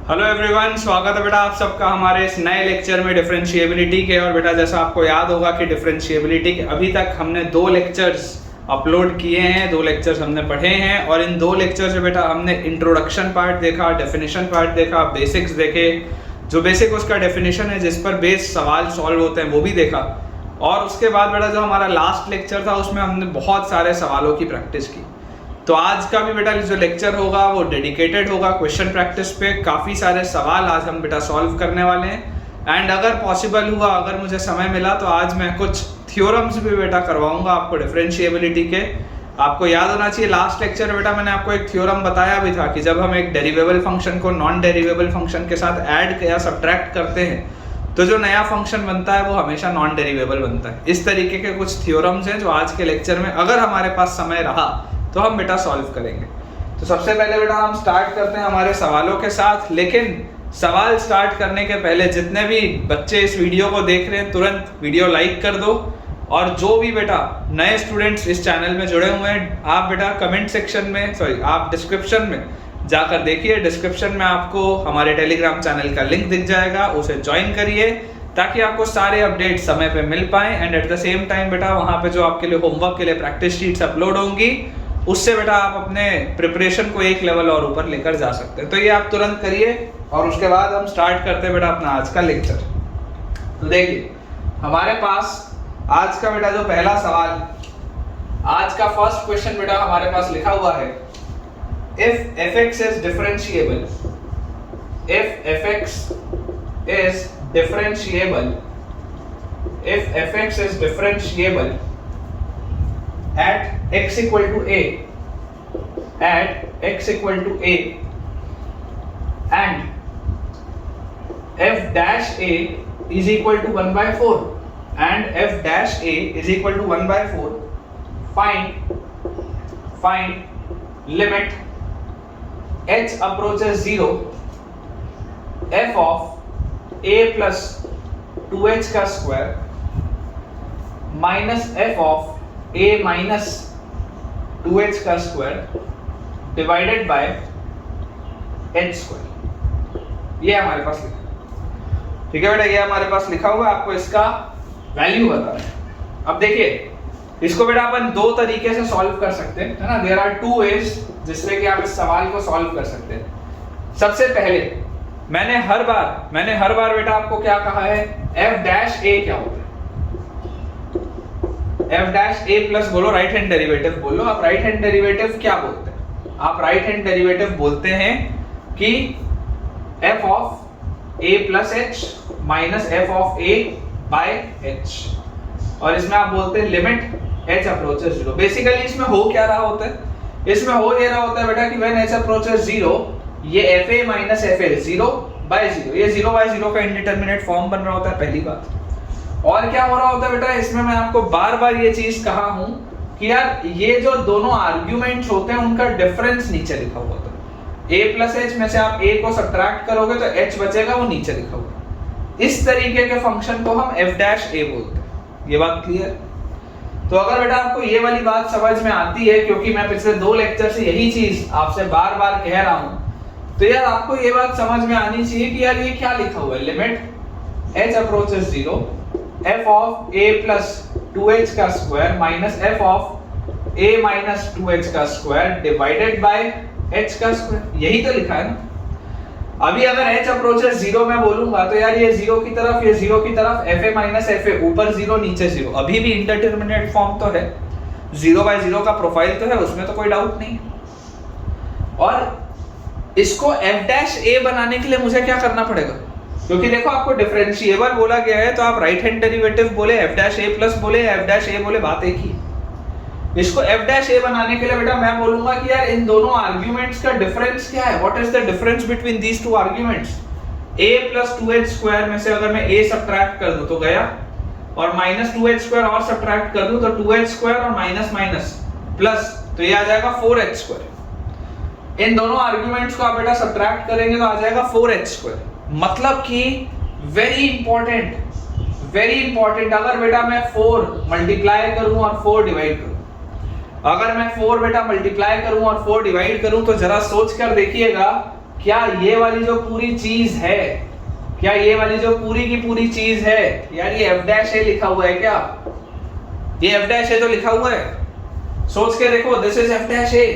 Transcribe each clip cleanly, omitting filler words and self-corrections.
Hello everyone, स्वागत है बेटा आप सबका हमारे इस नए लेक्चर में डिफरेंशिएबिलिटी के। और बेटा जैसा आपको याद होगा कि डिफरेंशिएबिलिटी के अभी तक हमने 2 लेक्चर्स अपलोड किए हैं, 2 लेक्चर्स हमने पढ़े हैं। और इन 2 लेक्चर से बेटा हमने इंट्रोडक्शन पार्ट देखा, डेफिनेशन पार्ट देखा, बेसिक्स देखे, जो बेसिक उसका डेफिनेशन है जिस पर बेस सवाल सॉल्व होते हैं वो भी देखा। और उसके बाद बेटा जो हमारा लास्ट लेक्चर था उसमें हमने बहुत सारे सवालों की प्रैक्टिस की। तो आज का भी बेटा जो लेक्चर होगा वो डेडिकेटेड होगा क्वेश्चन प्रैक्टिस पे। काफ़ी सारे सवाल आज हम बेटा सॉल्व करने वाले हैं। एंड अगर पॉसिबल हुआ, अगर मुझे समय मिला तो आज मैं कुछ थ्योरम्स भी बेटा करवाऊंगा आपको डिफरेंशिएबिलिटी के। आपको याद होना चाहिए लास्ट लेक्चर में बेटा मैंने आपको एक थ्योरम बताया भी था कि जब हम एक डेरिवेबल फंक्शन को नॉन डेरिवेबल फंक्शन के साथ ऐड या सब्ट्रैक्ट करते हैं तो जो नया फंक्शन बनता है वो हमेशा नॉन डेरिवेबल बनता है। इस तरीके के कुछ थ्योरम्स हैं जो आज के लेक्चर में अगर हमारे पास समय रहा तो हम बेटा सॉल्व करेंगे। तो सबसे पहले बेटा हम स्टार्ट करते हैं हमारे सवालों के साथ। लेकिन सवाल स्टार्ट करने के पहले जितने भी बच्चे इस वीडियो को देख रहे हैं तुरंत वीडियो लाइक कर दो। और जो भी बेटा नए स्टूडेंट्स इस चैनल में जुड़े हुए हैं आप बेटा कमेंट सेक्शन में आप डिस्क्रिप्शन में जाकर देखिए। डिस्क्रिप्शन में आपको हमारे टेलीग्राम चैनल का लिंक दिख जाएगा, उसे ज्वाइन करिए ताकि आपको सारे अपडेट समय पे मिल पाए। And at the same time बेटा वहाँ पे जो आपके लिए होमवर्क के लिए प्रैक्टिस शीट्स अपलोड होंगी उससे बेटा आप अपने प्रिपरेशन को एक लेवल और ऊपर लेकर जा सकते हैं। तो ये आप तुरंत करिए और उसके बाद हम स्टार्ट करते हैं बेटा अपना आज का लेक्चर। तो देखिए हमारे पास आज का बेटा जो पहला सवाल, आज का फर्स्ट क्वेश्चन बेटा हमारे पास लिखा हुआ है, if fx is differentiable, if fx is differentiable, if fx is differentiable at x equal to a, at x equal to a, and f dash a is equal to 1 by 4, and f dash a is equal to 1 by 4, find limit h approaches 0 f of a plus 2h का square minus f of a minus 2h का square divided by h square। ये हमारे पास लिखा है, ठीक है बेटा, ये हमारे पास लिखा हुआ है। आपको इसका वैल्यू बताना है। अब देखिए इसको बेटा अपन 2 तरीके से सॉल्व कर सकते हैं, है ना। देयर आर 2 ways जिससे कि आप इस सवाल को सॉल्व कर सकते हैं। सबसे पहले मैंने हर बार बेटा आपको क्या कहा है, f डैश a क्या होता है, f डैश a प्लस बोलो, राइट हैंड डेरिवेटिव बोलो। आप राइट हैंड डेरिवेटिव क्या बोलते हैं, आप राइट हैंड डेरिवेटिव बोलते हैं कि f of a plus h minus f of a by h, और इसमें आप बोलते हैं लिमिट h अप्रोचेस 0। बेसिकली इसमें हो क्या रहा होता है, इसमें हो ये रहा होता है बेटा कि व्हेन h अप्रोचेस 0 ये fa माइनस fa 0 बाय 0, ये 0 बाय 0 का इंडिटरमिनेट फॉर्म बन रहा होता है, पहली बात। और क्या हो रहा होता है बेटा, इसमें मैं आपको बार-बार ये चीज कहा हूं कि यार ये जो दोनों आर्गुमेंट्स होते हैं उनका डिफरेंस नीचे लिखा हुआ होता है। a प्लस h में से आप a को सब्ट्रैक्ट करोगे तो h बचेगा, वो नीचे लिखा हुआ। इस तरीके के फंक्शन को हम f डैश a बोलते हैं। ये बात क्लियर? तो अगर बेटा आपको ये वाली बात समझ में आती है, क्योंकि मैं पिछले 2 लेक्चर से यही चीज आपसे बार-बार कह रहा हूं, तो यार आपको ये बात समझ में आनी चाहिए कि यार ये क्या लिखा हुआ है, limit h approaches 0 f of a plus 2h का square minus f of a minus 2h का स्क्वायर डिवाइडेड बाय h का स्क्वायर। यही तो लिखा है ना। अभी अगर h अप्रोचेस 0 मैं बोलूंगा तो यार ये 0 की तरफ, ये 0 की तरफ, fa माइनस fa, ऊपर 0 नीचे 0, अभी भी इंडिटरमिनेट फॉर्म तो है, 0 बाय 0 का प्रोफाइल तो है, उसमें तो कोई डाउट नहीं। और इसको f डैश a बनाने के लिए मुझे क्या करना पड़ेगा, क्योंकि देखो आपको डिफरेंशिएबल बोला गया है तो आप राइट हैंड डेरिवेटिव बोले, f डैश a प्लस बोले, f डैश a बोले, बात एक ही। इसको f डैश a बनाने के लिए बेटा मैं बोलूंगा कि यार इन दोनों आर्गुमेंट्स का डिफरेंस क्या है, what is the difference between these two arguments. a plus 2h square में से अगर मैं a सब्ट्रैक्ट कर दूं तो गया, और माइनस 2h स्क्वायर और सब्ट्रैक्ट कर दूं तो 2h स्क्वायर और माइनस माइनस प्लस, तो ये आ जाएगा 4h स्क्वायर। इन दोनों आर्गुमेंट्स को आप बेटा सब्ट्रैक्ट करेंगे तो आ जाएगा 4h स्क्वायर। मतलब कि वेरी इंपॉर्टेंट, अगर बेटा मैं 4 मल्टीप्लाई करूं और 4 डिवाइड करूं, अगर मैं 4 बेटा मल्टीप्लाई करूं और 4 डिवाइड करूं तो जरा सोच कर देखिएगा क्या ये वाली जो पूरी चीज है, क्या ये वाली जो पूरी की पूरी चीज है यार, ये f डैश ए लिखा हुआ है क्या? ये f डैश ए तो लिखा हुआ है, सोच के देखो, this is f dash A,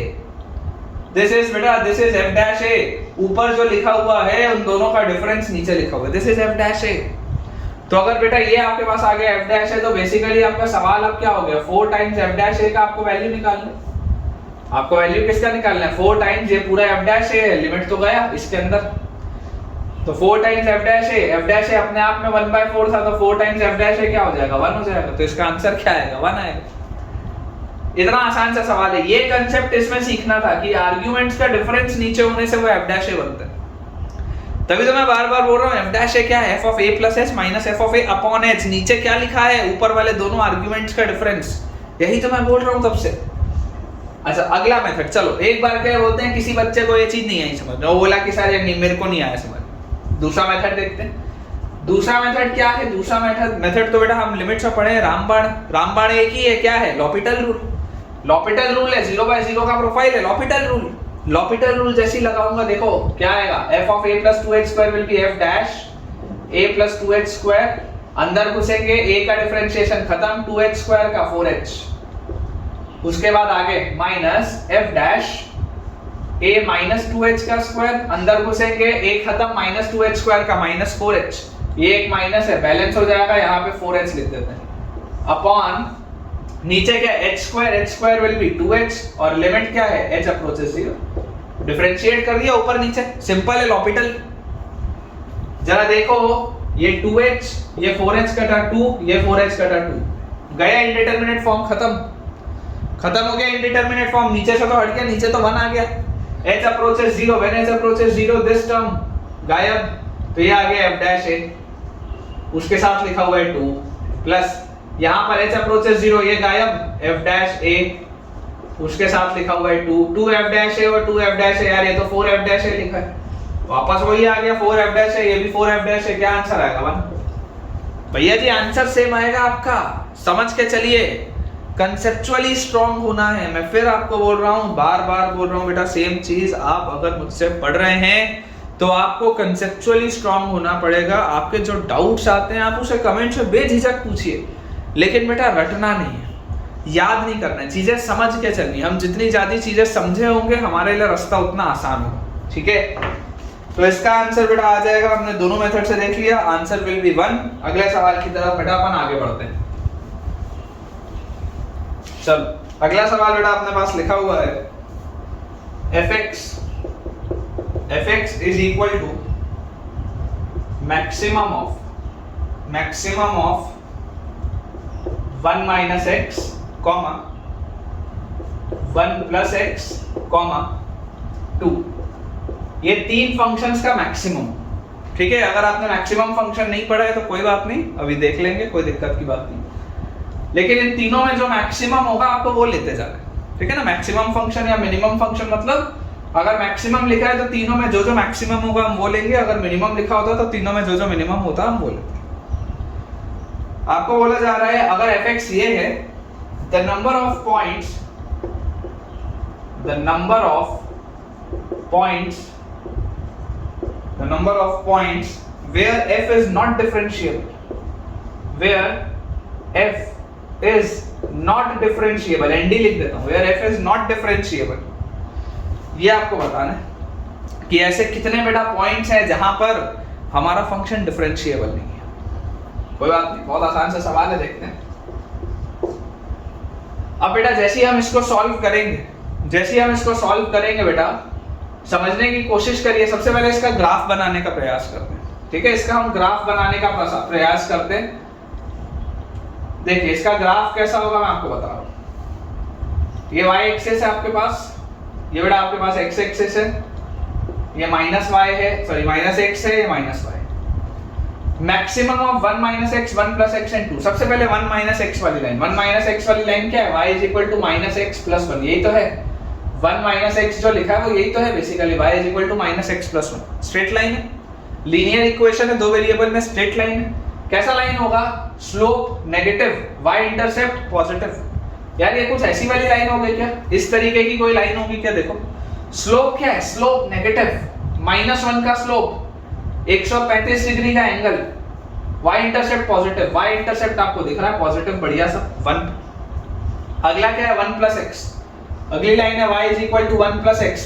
this is बेटा दिस इज f डैश ए। ऊपर जो लिखा हुआ है उन दोनों का डिफरेंस नीचे लिखा हुआ है, दिस इज f डैश ए। तो अगर बेटा ये आपके पास आ गया f डैश है, तो बेसिकली आपका सवाल अब क्या हो गया, 4 टाइम्स f डैश ए का आपको वैल्यू निकालना है। आपको वैल्यू किसका निकालना है, 4 टाइम्स ये पूरा f डैश ए है, लिमिट तो गया इसके अंदर, तो 4 टाइम्स f डैश ए अपने आप में 1/4 था, तो 4 टाइम्स f डैश ए क्या हो जाएगा, 1 हो जाएगा। तो इसका आंसर क्या आएगा, 1 आएगा। इतना आसान सा सवाल है। ये कंसेप्ट इसमें सीखना था कि आर्गुमेंट्स का डिफरेंस नीचे होने से वो f डैश ए बनता है। तभी तो मैं बार-बार बोल रहा हूं f डैश ए क्या है, f of a plus h minus f of a upon h। नीचे क्या लिखा है, ऊपर वाले दोनों आर्गुमेंट्स का डिफरेंस, यही तो मैं बोल रहा हूं तब से। अच्छा अगला मेथड, चलो एक बार क्या बोलते हैं, किसी बच्चे को ये चीज नहीं आई समझ, वो बोला कि सर ये मेरे को नहीं आया समझ, दूसरा मेथड देखते हैं। दूसरा मेथड क्या है, दूसरा मेथड तो बेटा हम लिमिट्स में पढ़े हैं, रामबाण एक ही है, क्या है, l'Hopital रूल। l'Hopital रूल है, 0/0 का प्रोफाइल है, l'Hopital रूल जैसे ही लगाऊंगा देखो क्या आएगा, f of a plus 2h square will be f dash a plus 2h square, अंदर घुसेंगे a का डिफरेंशिएशन खत्म, 2h square का 4h, उसके बाद आगे minus f dash a minus 2h का स्क्वायर, अंदर घुसेंगे a खत्म, माइनस 2h स्क्वायर का माइनस 4h, ये एक माइनस है, बैलेंस हो जाएगा, यहाँ पे 4h लिख देते हैं, अपॉन नीचे क्या h square will be 2h, और लिमिट क्या है, h अप्रोचेस 0। डिफरेंशिएट कर दिया ऊपर नीचे, सिंपल है l'Hopital। जरा देखो ये 2h, ये 4h कटा 2, ये 4h कटा 2, गया इंडिटरमिनेट फॉर्म, खत्म हो गया इंडिटरमिनेट फॉर्म, नीचे से तो हट गया, नीचे तो 1 आ गया, h approaches 0, when h approaches 0 this term गायब, तो ये आ गया f डैश a, उसके साथ लिखा हुआ है 2, प्लस यहाँ पर h approaches 0 ये गायब, f डैश a, उसके साथ लिखा हुआ है 2 f डैश a और 2 f डैश a, यार ये तो 4 f डैश a लिखा है, वापस वही आ गया 4 f डैश a, ये भी 4 f डैश a, क्या आंसर आएगा 1? भैया जी आंसर सेम आएगा आपका, समझ के चलिए, कंसेप्चुअली स्ट्रांग होना है। मैं फिर आपको बोल रहा हूं, बार-बार बोल रहा हूं बेटा, सेम चीज आप अगर मुझसे पढ़ रहे हैं तो आपको कंसेप्चुअली स्ट्रांग होना पड़ेगा। आपके जो डाउट्स आते हैं आप उसे कमेंट में बेझिझक पूछिए, लेकिन बेटा रटना नहीं है, याद नहीं करना है, चीजें समझ के चलनी। हम जितनी ज्यादा चीजें समझे होंगे हमारे लिए रास्ता उतना आसान होगा, ठीक है। तो इसका आंसर बेटा आ जाएगा, हमने दोनों मेथड से देख लिया, आंसर विल बी 1। अगले सवाल की तरफ बेटा अपन आगे बढ़ते हैं। चल अगला सवाल बेटा अपने पास लिखा हुआ है, fx is equal to maximum of 1 minus x, 1 plus x, 2। ये 3 फंक्शंस का मैक्सिमम, ठीक है। अगर आपने मैक्सिमम फंक्शन नहीं पढ़ा है तो कोई बात नहीं, अभी देख लेंगे, कोई दिक्कत की बात नहीं, लेकिन इन तीनों में जो मैक्सिमम होगा आपको वो लेते जाना, ठीक है ना। मैक्सिमम फंक्शन या मिनिमम फंक्शन, मतलब अगर मैक्सिमम लिखा है तो तीनों में जो जो मैक्सिमम होगा हम वो लेंगे, अगर मिनिमम लिखा होता तो तीनों में जो जो मिनिमम होता हम वो लेते। आपको बोला जा रहा है अगर fx ये है, the number of points where f is not differentiable, nd लिख देता हूं, where f is not differentiable, ये आपको बताना है कि ऐसे कितने बेटा पॉइंट्स हैं जहां पर हमारा फंक्शन डिफरेंशिएबल नहीं है। कोई बात नहीं, बहुत आसान सा सवाल है, देखते हैं। अब बेटा जैसे ही हम इसको सॉल्व करेंगे बेटा, समझने की कोशिश करिए। सबसे पहले इसका ग्राफ बनाने का प्रयास करते हैं, ठीक है। इसका हम ग्राफ बनाने का प्रयास करते हैं। देखिए इसका ग्राफ कैसा होगा मैं आपको बता रहा हूं। ये y एक्सिस है आपके पास, ये बेटा आपके पास x एक्सिस है, ये माइनस y है, सॉरी माइनस x है, ये minus y। Maximum of 1 minus x, 1 plus x and 2। सबसे पहले 1 minus x वाली लाइन, 1 minus x वाली लाइन क्या है, y is equal to minus x plus 1, यही तो है। 1 minus x जो लिखा है वो यही तो है basically, y is equal to minus x plus 1। Straight line है, लीनियर इक्वेशन है, 2 वेरिएबल में स्ट्रेट लाइन है। कैसा लाइन होगा, slope negative, y intercept positive. यार ये कुछ ऐसी वाली लाइन हो गई क्या, इस तरीके की कोई लाइन होगी क्या? देखो स्लोप क्या है, स्लोप नेगेटिव, -1 का स्लोप, 135 डिग्री का angle, y intercept positive, y intercept आपको दिख रहा है पॉजिटिव, बढ़िया सा 1। अगला क्या है 1 + x, अगली लाइन है y = 1 + x।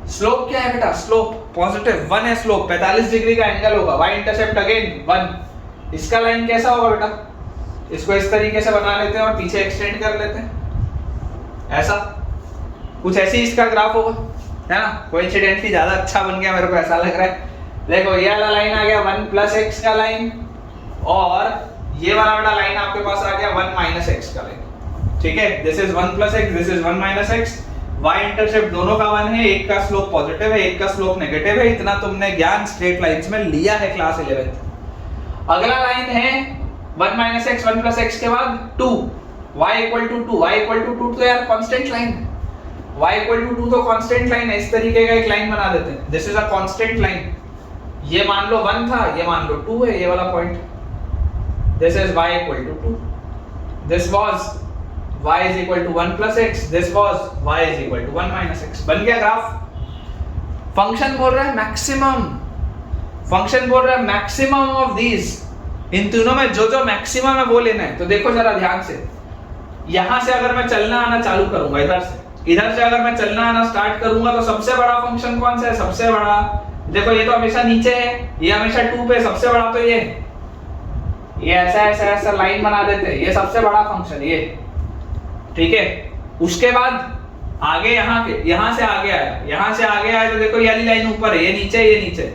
स्लोप क्या है बेटा, स्लोप पॉजिटिव 1 है, स्लोप 45 डिग्री का एंगल होगा, y इंटरसेप्ट अगेन 1। इसका लाइन कैसा होगा बेटा, इसको इस तरीके से बना लेते हैं और पीछे एक्सटेंड कर लेते हैं, ऐसा कुछ ऐसे ही इसका ग्राफ होगा, है ना। कोइंसिडेंटली ज्यादा अच्छा बन गया, मेरे को ऐसा लग रहा है। देखो ये वाला लाइन आ गया 1 + x का लाइन, और ये वाला बेटा लाइन आपके पास आ गया 1 - x का लाइन, ठीक है। This is 1 + x, this is 1 - x। y intercept दोनों का 1 है, एक का स्लोप पॉजिटिव है, एक का स्लोप नेगेटिव है। इतना तुमने ज्ञान स्ट्रेट लाइंस में लिया है क्लास 11th। अगला लाइन है 1 - x, 1 + x के बाद 2, y = 2, y = 2 तो यार कांस्टेंट लाइन है, y = 2 तो कांस्टेंट लाइन है। इस तरीके का एक लाइन बना देते हैं, this is a constant line. ये मान लो 1 था, ये मान लो 2 है, ये वाला point. This is y = 2, this was y = 1 + x, this was y = 1 - x। बन गया ग्राफ। फंक्शन बोल रहा है मैक्सिमम, फंक्शन बोल रहा है मैक्सिमम ऑफ दीज, इन तीनों में जो जो मैक्सिमम है वो लेना है। तो देखो जरा ध्यान से, यहां से अगर मैं चलना आना चालू करूंगा, इधर से अगर मैं चलना आना स्टार्ट करूंगा, तो सबसे बड़ा फंक्शन कौन सा है, सबसे बड़ा देखो ये तो हमेशा नीचे है, ये हमेशा 2 पे, सबसे बड़ा तो ये ऐसा लाइन बना देते हैं, ये सबसे बड़ा फंक्शन ये, ठीक है। उसके बाद आगे यहां से आगे आया, तो देखो ये वाली लाइन ऊपर है, ये नीचे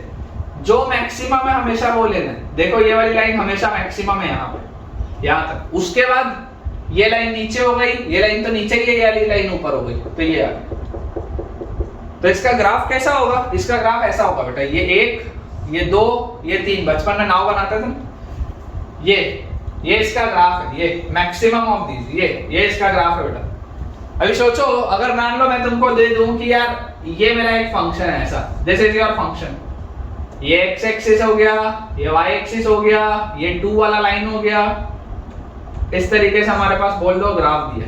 जो मैक्सिमम है हमेशा वो लेना है। देखो ये वाली लाइन हमेशा मैक्सिमम है यहाँ पे, यहाँ तक। उसके बाद ये लाइन नीचे हो गई, ये लाइन तो नीचे ही है, ये वाली लाइन ऊपर हो गई, तो ये आ गई। तो इसका ग्राफ कैसा होगा, इसका ग्राफ ऐसा होगा बेटा, ये 1, ये 2, ये 3, बचपन में नाव बनाते थे, ये इसका ग्राफ है, ये मैक्सिमम ऑफ दीज, ये इसका ग्राफ है बेटा। अभी सोचो, अगर मान लो मैं तुमको दे दूं कि यार ये मेरा एक फंक्शन है ऐसा, दिस इज योर फंक्शन, ये x एक्सिस हो गया, ये y एक्सिस हो गया, ये 2 वाला लाइन हो गया, इस तरीके से हमारे पास बोल दो ग्राफ दिया।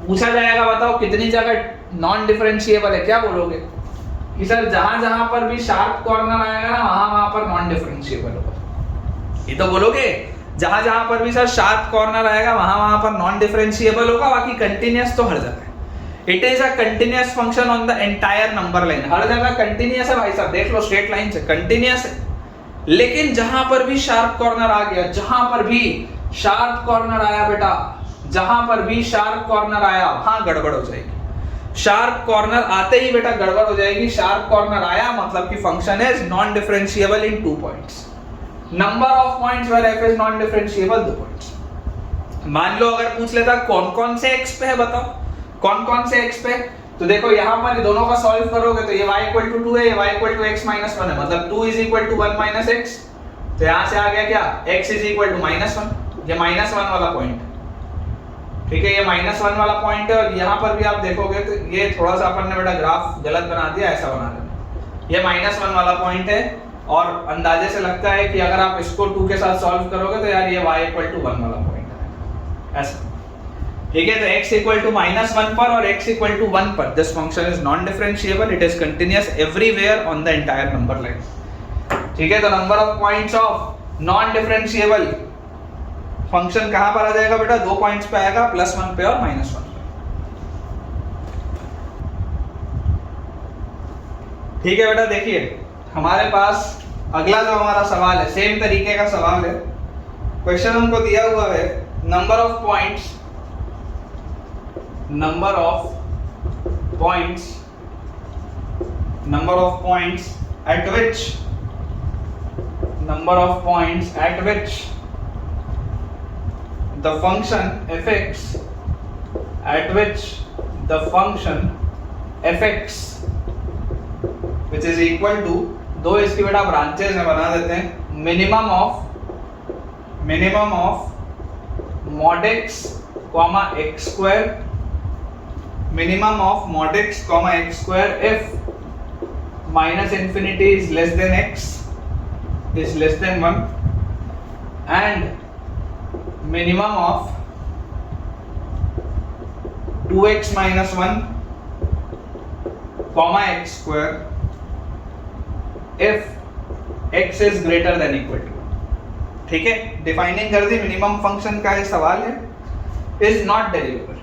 पूछा जाएगा बताओ कितनी जगह नॉन डिफरेंशिएबल है, क्या बोलोगे कि सर जहां पर भी शार्प कॉर्नर आएगा ना वहां पर नॉन डिफरेंशिएबल होगा, ये तो बोलोगे। जहां पर भी सर शार्प कॉर्नर आएगा वहां पर नॉन डिफरेंशिएबल होगा, बाकी कंटीन्यूअस तो हर जगह है। It is a continuous function on the entire number line, हर जगह कंटीन्यूअस है भाई साहब, देख लो स्ट्रेट लाइन से कंटीन्यूअस है। लेकिन जहां पर भी शार्प कॉर्नर आ गया, जहां पर भी शार्प कॉर्नर आया बेटा, जहां पर भी शार्प कॉर्नर आया वहां गड़बड़ हो जाएगी। शार्प कॉर्नर आते ही बेटा गड़बड़ हो जाएगी। शार्प कॉर्नर आया मतलब कि function is non differentiable in 2 points. Number of points where f is non differentiable 2 points. मान लो अगर पूछ लेता कौन कौन से x पे है, बताओ कौन कौन से x पे, तो देखो यहां पर दोनों का सॉल्व करोगे तो ये y = 2 है, ये y = x - 1 है, मतलब 2 = 1 - x। तो यहां से आ गया क्या, x = -1, ये -1 वाला पॉइंट, ठीक है, ये -1 वाला पॉइंट है। और यहां पर भी आप देखोगे तो ये थोड़ा सा अपन ने बेटा ग्राफ गलत बना दिया, ऐसा बना देना, ये -1 वाला पॉइंट है। और अंदाजे से लगता है कि अगर आप इसको 2 के साथ सॉल्व करोगे तो यार ये y = 1 वाला पॉइंट है, ऐसा, ठीक है। तो x = -1 पर और x = 1 पर this function is non differentiable, it is continuous everywhere on the entire number line, ठीक है। तो number of points of non differentiable function कहां पर आ जाएगा बेटा, 2 पॉइंट्स पे आएगा, +1 पे और -1 पे, ठीक है बेटा। देखिए हमारे पास अगला जो हमारा सवाल है, सेम तरीके का सवाल है। क्वेश्चन हमको दिया हुआ है number of points at which the function fx which is equal to, दो इसकी बेटा ब्रांचेस है, बना देते हैं, minimum of mod x, x2, minimum of mod x, x2 if -infinity is less than x is less than 1 and minimum of 2x - 1 x2 if x is greater than equal to, ठीक है, defining कर दी। Minimum function का ये सवाल है, is not derivable,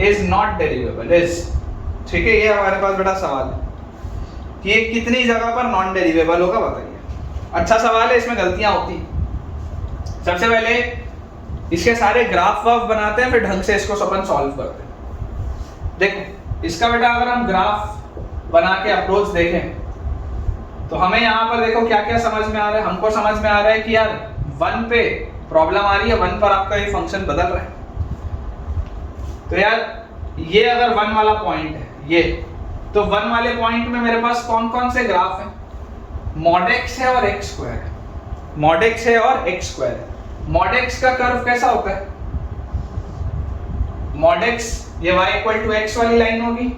is not derivable is, ठीक है, ये हमारे पास बड़ा सवाल है कि ये कितनी जगह पर नॉन डेरिवेबल होगा, बताइए। अच्छा सवाल है, इसमें गलतियां होती हैं। सबसे पहले इसके सारे ग्राफ वाफ बनाते हैं, फिर ढंग से इसको अपन सॉल्व करते हैं। देखो इसका बेटा अगर हम ग्राफ बना के अप्रोच देखें तो हमें यहाँ पर देखो क्या क्या समझ में आ रहा है। हमको समझ में आ रहा है कि यार 1 पे प्रॉब्लम आ रही है, 1 पर आपका ये फंक्शन बदल रहा है। तो यार ये अगर 1 वाला पॉइंट है ये, तो 1 वाले पॉइंट में मेरे पास कौन कौन से ग्राफ हैं? मॉड x है और x स्क्वायर है, मॉड x है और x स्क्वायर है। मॉड x का कर्व कैसा होता है? मॉड x ये y इक्वल टू x वाली लाइन होगी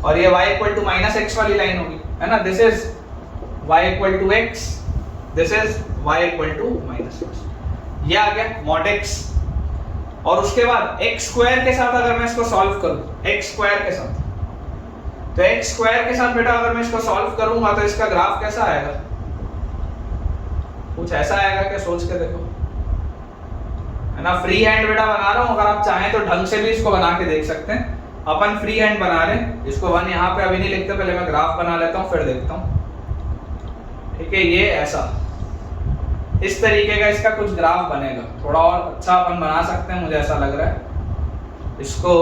और ये y equal to minus x वाली लाइन होगी, है ना। This is y equal to x, this is y equal to minus x, ये आ गया मॉड x। और उसके बाद x स्क्वायर के साथ अगर मैं इसको सॉल्व करूं, x स्क्वायर के साथ, तो x स्क्वायर के साथ बेटा अगर मैं इसको सॉल्व करूंगा तो इसका ग्राफ कैसा आएगा? कुछ ऐसा आएगा क्या? सोच के देखो, है ना। फ्री हैंड बेटा बना रहा हूं, अगर आप चाहें तो ढंग से भी इसको बना के देख सकते हैं। अपन फ्री हैंड बना रहे हैं इसको, 1 यहाँ पे अभी नहीं लिखते, पहले मैं ग्राफ बना लेता हूँ फिर देखता हूँ, ठीक है। ये ऐसा इस तरीके का इसका कुछ ग्राफ बनेगा, थोड़ा और अच्छा अपन बना सकते हैं, मुझे ऐसा लग रहा है। इसको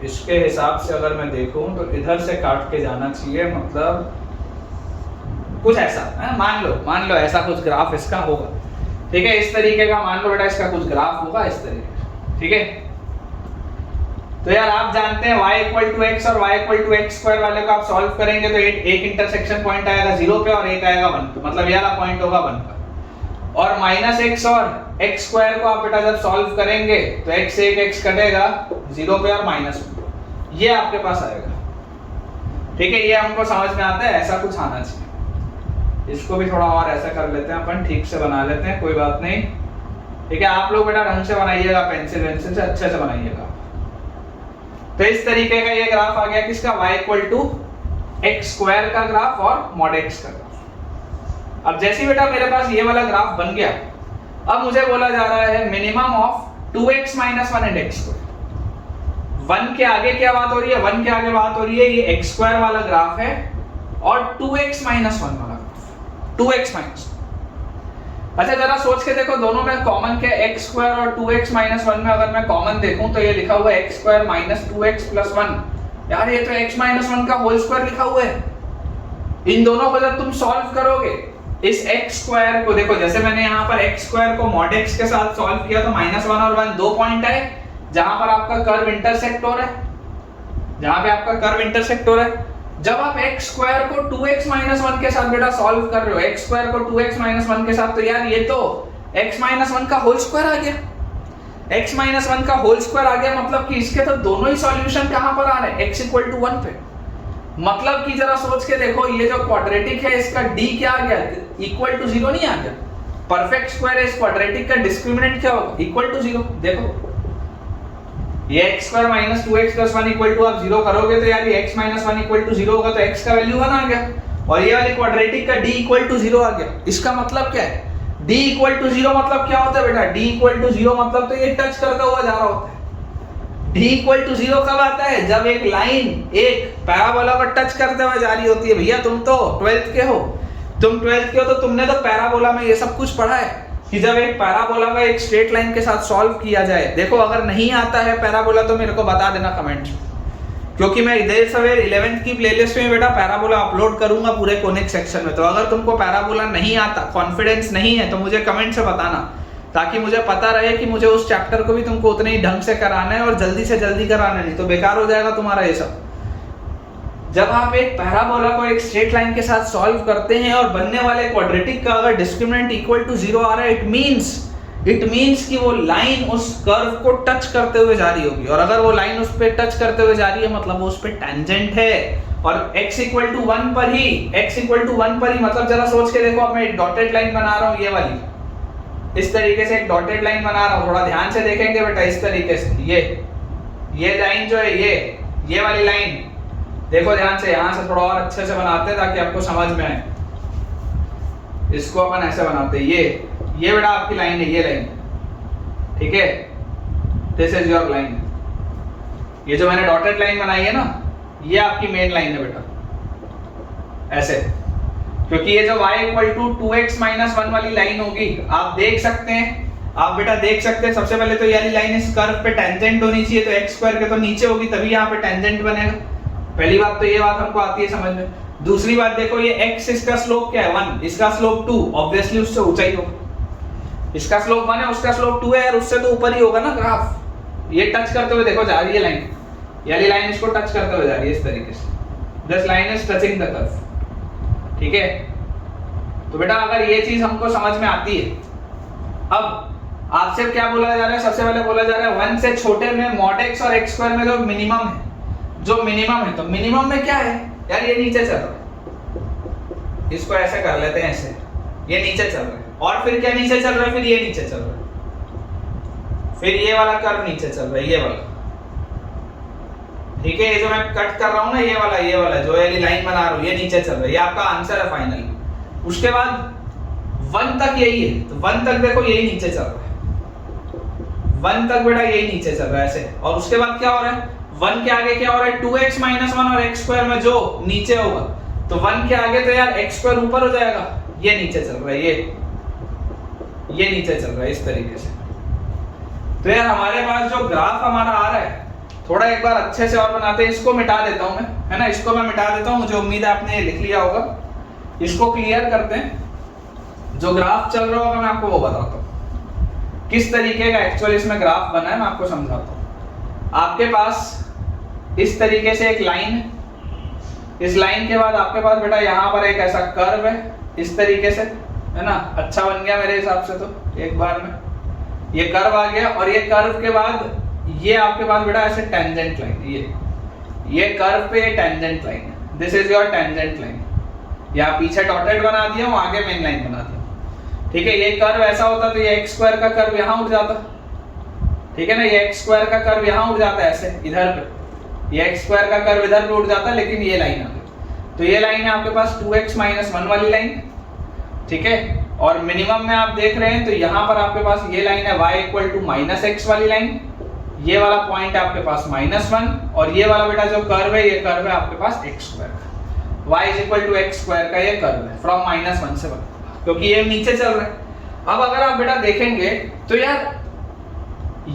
इसके हिसाब से अगर मैं देखूं तो इधर से काट के जाना चाहिए, मतलब कुछ ऐसा है। मान लो ऐसा कुछ ग्राफ इसका होगा, ठीक है। इस तरीके का मान लो बेटा इसका कुछ ग्राफ होगा इस तरीके, ठीक है। तो यार आप जानते हैं y इक्वल टू x और y equal to x square वाले को आप सॉल्व करेंगे तो एक इंटरसेक्शन पॉइंट आएगा 0 पे और एक आएगा 1 पे, मतलब ये वाला पॉइंट होगा 1 पर। और माइनस x और x स्क्वायर को आप बेटा जब सॉल्व करेंगे तो x से एक x कटेगा 0 पे और माइनस में, ये आपके पास आएगा, ठीक है। ये हमको समझ में आता है, ऐसा कुछ आना चाहिए। इसको भी थोड़ा और ऐसा कर लेते हैं अपन, ठीक से बना लेते हैं, कोई बात नहीं, ठीक है। आप लोग बेटा ढंग से बनाइएगा, पेंसिल वेंसिल से अच्छे से बनाइएगा। तो इस तरीके का ये ग्राफ आ गया किसका? y equal to x square का ग्राफ और मॉड x का ग्राफ। अब जैसे बेटा मेरे पास ये वाला ग्राफ बन गया, अब मुझे बोला जा रहा है minimum of 2x minus 1 and x square. 1 के आगे क्या बात हो रही है? 1 के आगे बात हो रही है ये x स्क्वायर वाला ग्राफ है और 2x माइनस 1 वाला ग्राफ, 2x माइनस। अच्छा जरा सोच के देखो, दोनों में कॉमन क्या है? x स्क्वायर और 2x माइनस 1 में अगर मैं कॉमन देखूं तो ये लिखा हुआ है x square minus 2x plus 1। यार ये तो x माइनस 1 का होल स्क्वायर लिखा हुआ है। इन दोनों को जब तुम सॉल्व करोगे, इस x स्क्वायर को देखो, जैसे मैंने यहाँ पर x स्क्वायर को मॉड x के साथ सॉल्व किया तो माइनस 1 और 1 दो पॉइंट आए जहां पर आपका कर्व इंटरसेक्ट हो रहा है, जहां पे आपका कर्व इंटरसेक्ट हो रहा है। जब आप x स्क्वायर को 2x माइनस 1 के साथ बेटा सॉल्व कर रहे हो, x स्क्वायर को 2x माइनस 1 के साथ, तो यार ये तो x माइनस 1 का होल स्क्वायर आ गया। x माइनस 1 का होल स्क्वायर आ गया, मतलब कि इसके तो दोनों ही सॉल्यूशन कहां पर आ रहे हैं? x इक्वल टू 1 पे। मतलब कि जरा सोच के देखो, ये जो क्वाड्रेटिक है इसका d क्या आ गया? इक्वल टू 0 नहीं आ गया। परफेक्ट स्क्वायर है, इस क्वाड्रेटिक का डिस्क्रिमिनेंट क्या होगा? Equal to 0। देखो ये x square minus 2x plus 1 equal to आप 0 करोगे तो यार ये x माइनस 1 इक्वल टू 0 होगा, तो x का वैल्यू 1 आ गया और ये वाली क्वाड्रेटिक का d इक्वल टू 0 आ गया। इसका मतलब क्या है? d इक्वल टू 0 मतलब क्या होता है बेटा? d इक्वल टू 0 मतलब तो ये टच करता हुआ जा रहा होता है। d इक्वल टू 0 कब आता है? जब एक लाइन एक पैराबोला को टच करते हुए जा रही होती है। भैया तुम तो 12th के हो, तो तुमने तो पैराबोला में ये सब कुछ पढ़ा है कि जब एक पैराबोला का एक स्ट्रेट लाइन के साथ सॉल्व किया जाए। देखो अगर नहीं आता है पैराबोला तो मेरे को बता देना कमेंट, क्योंकि मैं देर सवेर 11th की प्लेलिस्ट में बेटा पैराबोला अपलोड करूंगा पूरे कोनिक सेक्शन में। तो अगर तुमको पैराबोला नहीं आता, कॉन्फिडेंस नहीं है, तो मुझे कमेंट से बताना, ताकि मुझे पता रहे कि मुझे उस चैप्टर को भी तुमको उतने ही ढंग से कराना है और जल्दी से जल्दी कराना, नहीं तो बेकार हो जाएगा तुम्हारा ये सब। जब आप एक पैराबोला को एक स्ट्रेट लाइन के साथ सॉल्व करते हैं और बनने वाले क्वाड्रेटिक का अगर डिस्क्रिमिनेंट इक्वल टू 0 आ रहा है, इट मींस कि वो लाइन उस कर्व को टच करते हुए जा रही होगी, और अगर वो लाइन उस पे टच करते हुए जा रही है मतलब वो उस पे टेंजेंट है। और x इक्वल टू 1 पर ही मतलब जरा सोच के देखो, अब मैं एक डॉटेड लाइन बना रहा हूँ, ये वाली इस तरीके से एक डॉटेड लाइन बना रहा हूँ, थोड़ा ध्यान से देखेंगे बेटा इस तरीके से, ये लाइन जो है ये वाली लाइन देखो ध्यान से, यहां से थोड़ा और अच्छे से बनाते हैं ताकि आपको समझ में आए। इसको अपन ऐसे बनाते हैं, ये बेटा आपकी लाइन है, ये लाइन, ठीक है, दिस इज योर लाइन। ये जो मैंने डॉटेड लाइन बनाई है ना, ये आपकी मेन लाइन है बेटा, ऐसे, क्योंकि ये जो y equal to 2x minus 1 वाली लाइन होगी, आप देख सकते हैं, आप बेटा देख सकते हैं, सबसे पहले तो ये वाली लाइन इस कर्व पे टेंजेंट होनी चाहिए, तो x स्क्वायर के तो नीचे होगी, तभी यहाँ पे टेंजेंट बनेगा। पहली बात तो ये बात हमको आती है समझ में। दूसरी बात देखो, ये x इसका स्लोप क्या है 1, इसका स्लोप 2, ऑब्वियसली उससे ऊंचाई होगा। इसका स्लोप 1 है, उसका स्लोप 2 है यार, उससे तो ऊपर ही होगा ना ग्राफ। ये टच करते हुए देखो जा रही है लाइन, ये वाली लाइन इसको टच करते हुए जा रही है इस तरीके से, this line is touching the curve, ठीक है। तो बेटा अगर ये चीज हमको समझ में आती है, अब आपसे क्या बोला जा रहा है, सबसे पहले बोला जा रहा है 1 से छोटे में mod x और x स्क्वायर में जो मिनिमम है, तो मिनिमम में क्या है यार, ये नीचे चल रहा है, इसको ऐसे कर लेते हैं, ऐसे ये नीचे चल रहा है, और फिर क्या नीचे चल रहा है, फिर ये नीचे चल रहा है, फिर ये वाला कर्व नीचे चल रहा है, ये वाला, ठीक है। ये जो मैं कट कर रहा हूं ना, ये वाला जो ये लाइन बना रहा हूं, ये नीचे चल रहा है, ये आपका आंसर है फाइनल। उसके बाद 1 तक यही है, तो 1 तक देखो यही नीचे चल रहा है, 1 तक बेटा यही नीचे चल रहा है ऐसे, और उसके बाद क्या हो रहा है, 1 के आगे क्या हो रहा है, 2x माइनस 1 और x स्क्वायर में जो नीचे होगा, तो 1 के आगे तो यार x स्क्वायर ऊपर हो जाएगा, ये नीचे चल रहा है, ये नीचे चल रहा है इस तरीके से। तो यार हमारे पास जो ग्राफ हमारा आ रहा है, थोड़ा एक बार अच्छे से और बनाते हैं, इसको मिटा देता हूं मैं, है ना, इसको मैं मिटा देता हूं, मुझे उम्मीद है आपने लिख लिया होगा। इसको क्लियर करते हैं, जो ग्राफ चल रहा होगा मैं आपको वो बताता हूं, किस तरीके का एक्चुअली इसमें ग्राफ बना है, मैं आपको समझाता हूं। आपके पास इस तरीके से एक लाइन है, इस लाइन के बाद आपके पास बेटा यहाँ पर एक ऐसा कर्व है इस तरीके से, है ना, अच्छा बन गया मेरे हिसाब से, तो एक बार में ये कर्व आ गया, और ये कर्व के बाद ये आपके पास बेटा ऐसे टेंजेंट लाइन, ये कर्व पे ये टेंजेंट लाइन है, this is your tangent line. यहाँ पीछे डॉटेड बना दिया हूँ, आगे मेन लाइन बना दिया, ठीक है। ये कर्व ऐसा होता तो ये x स्क्वायर का कर्व यहाँ उठ जाता, ठीक है ना, ये x स्क्वायर का कर्व यहाँ उठ जाता है ऐसे इधर पे, ये x स्क्वायर का कर्व इधर पे उठ जाता, लेकिन ये लाइन आ गई, तो ये लाइन है आपके पास 2x माइनस 1 वाली लाइन, ठीक है। और मिनिमम में आप देख रहे हैं तो यहाँ पर आपके पास ये लाइन है y equal to minus x वाली लाइन, ये वाला पॉइंट आपके पास -1, और ये वाला बेटा जो कर्व है, ये कर्व है आपके पास x स्क्वायर का, y is equal to x square का ये कर्व है फ्रॉम -1 से 1, क्योंकि ये नीचे चल रहा है। अब अगर आप बेटा देखेंगे तो यार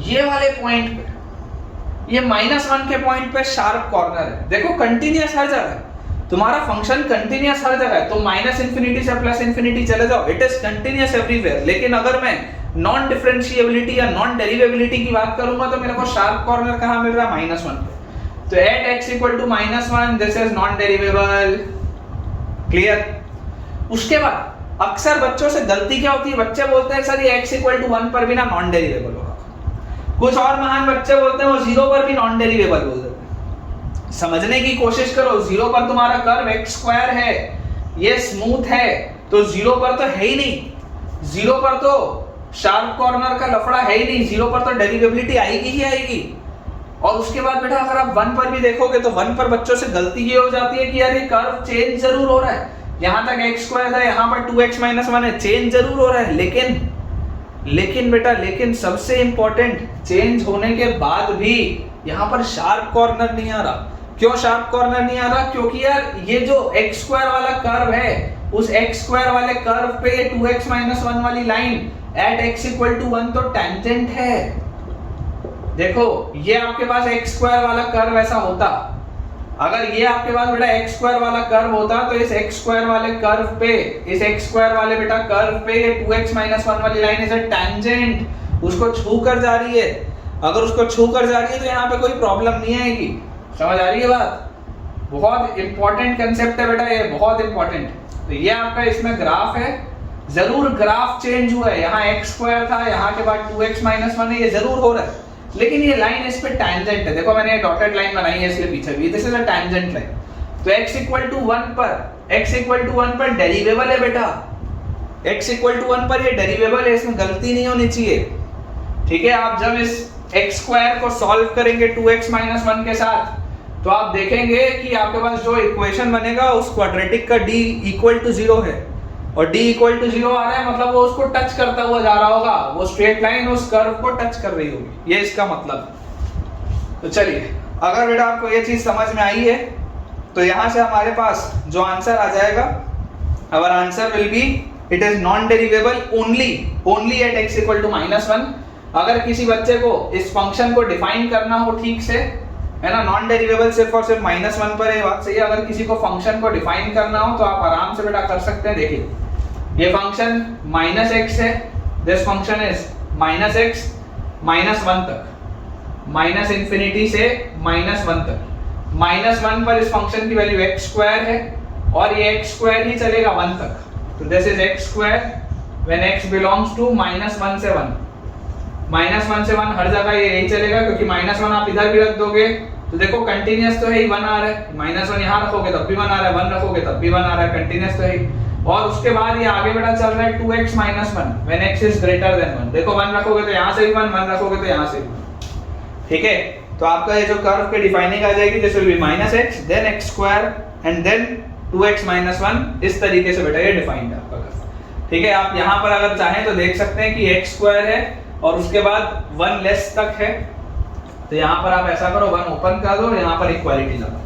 ये वाले पॉइंट पे, ये -1 के पॉइंट पे शार्प कॉर्नर है, देखो कंटिन्यूअस हर जगह है, तुम्हारा फंक्शन कंटिन्यूअस हर जगह है, तो -∞ से +∞ चले जाओ, इट इज कंटिन्यूअस एवरीवेयर। लेकिन अगर मैं नॉन डिफरेंशिएबिलिटी या नॉन डेरिवेबिलिटी की बात करूंगा तो मेरे को शार्प कॉर्नर कहां मिल रहा है, -1 पे, तो at x equal to -1 this is non derivable, clear. उसके बाद अक्सर बच्चों से गलती क्या होती है, बच्चे बोलते हैं सर ये x इक्वल टू 1 पर भी ना नॉन डेरिवेबल होगा, कुछ और महान बच्चे बोलते हैं वो 0 पर भी नॉन डेरिवेबल बोल देते हैं। समझने की कोशिश करो, 0 पर तुम्हारा कर्व x स्क्वायर है, ये स्मूथ है, तो 0 पर तो है ही नहीं, 0 पर तो शार्प कॉर्नर का लफड़ा है ही नहीं, 0 पर तो डेरिवेबिलिटी आएगी ही आएगी। और उसके बाद बेटा अगर आप 1 पर भी देखोगे तो 1 पर बच्चों से गलती ये हो जाती है कि यार ये कर्व चेंज जरूर हो रहा है, यहां तक x स्क्वायर था, यहां पर 2x माइनस 1 है, चेंज जरूर हो रहा है, लेकिन बेटा सबसे इंपॉर्टेंट, चेंज होने के बाद भी यहां पर शार्प कॉर्नर नहीं आ रहा। क्यों शार्प कॉर्नर नहीं आ रहा, क्योंकि यार ये जो x स्क्वायर वाला कर्व है, उस x स्क्वायर वाले कर्व पे ये 2x माइनस 1 वाली line at x equal to 1 तो टेंजेंट है। देखो ये आपके पास x स्क्वायर वाला कर्व ऐसा होता, अगर ये आपके पास बेटा x स्क्वायर वाला कर्व होता तो इस x स्क्वायर वाले कर्व पे, इस x स्क्वायर वाले बेटा कर्व पे ये 2x माइनस 1 वाली लाइन इज अ टेंजेंट, उसको छू कर जा रही है। अगर उसको छू कर जा रही है तो यहाँ पे कोई प्रॉब्लम नहीं आएगी। समझ आ रही है बात? बहुत इंपॉर्टेंट कंसेप्ट है बेटा ये, बहुत इंपॉर्टेंट। तो ये आपका इसमें ग्राफ है, जरूर ग्राफ चेंज हुआ है, यहाँ x स्क्वायर था, यहाँ के बाद 2x माइनस 1 है, ये जरूर हो रहा है, लेकिन ये लाइन इस पे टैंजेंट है। देखो मैंने ये डॉटेड लाइन बनाई है इसलिए पीछे भी, this is a tangent line. तो x इक्वल टू 1 पर, x इक्वल टू 1 पर डेरिवेबल है बेटा, x इक्वल टू 1 पर ये डेरिवेबल है, इसमें गलती नहीं होनी चाहिए। ठीक है, आप जब इस x स्क्वायर को सॉल्व करेंगे 2x माइनस 1 के साथ तो आप देखेंगे कि आपके पास जो इक्वेशन बनेगा उस क्वाड्रेटिक का d इक्वल टू 0 है, और d इक्वल टू 0 आ रहा है मतलब वो उसको टच करता हुआ जा रहा होगा, वो स्ट्रेट लाइन उस कर्व को टच कर रही होगी, ये इसका मतलब। तो चलिए, अगर बेटा आपको ये चीज समझ में आई है तो यहां से हमारे पास जो आंसर आ जाएगा, our answer will be it is non derivable only at x equal to -1। अगर किसी बच्चे को इस फंक्शन को डिफाइन करना हो ठीक से, है ना, नॉन डेरिवेबल सिर्फ और सिर्फ -1 पर, ये बात सही है। अगर किसी को फंक्शन को डिफाइन करना हो तो आप आराम से बेटा कर सकते हैं। देखिए ये फंक्शन -x है, दिस फंक्शन इज -x -1 तक, -∞ से -1 तक। -1 पर इस फंक्शन की वैल्यू x² है और ये x² ही चलेगा 1 तक। तो this is x² when x belongs to -1 से 1। -1 से 1 हर जगह ये यही चलेगा, क्योंकि -1 आप इधर भी रख दोगे तो देखो कंटीन्यूअस तो है ही, 1 आ रहा है। -1 यहाँ रखोगे तब भी 1 आ रहा है, 1 रखोगे तब भी 1 आ रहा है, कंटीन्यूअस तो है ही। और उसके बाद ये आगे बेटा चल रहा है 2x - 1 when x is greater then 1। देखो 1 रखोगे तो यहाँ से भी 1 रखोगे तो यहाँ से भी 1। ठीक है, तो आपका ये जो कर्व के डिफाइनिंग आ जाएगी, this will be -x then x² and then 2x - 1। इस तरीके से बेटा ये डिफाइंड है आपका कर्व। ठीक है, आप यहाँ पर अगर चाहें तो देख सकते हैं कि x² है और उसके बाद 1 लेस तक है, तो यहाँ पर आप ऐसा करो 1 ओपन कर दो, यहाँ पर इक्वालिटी लगा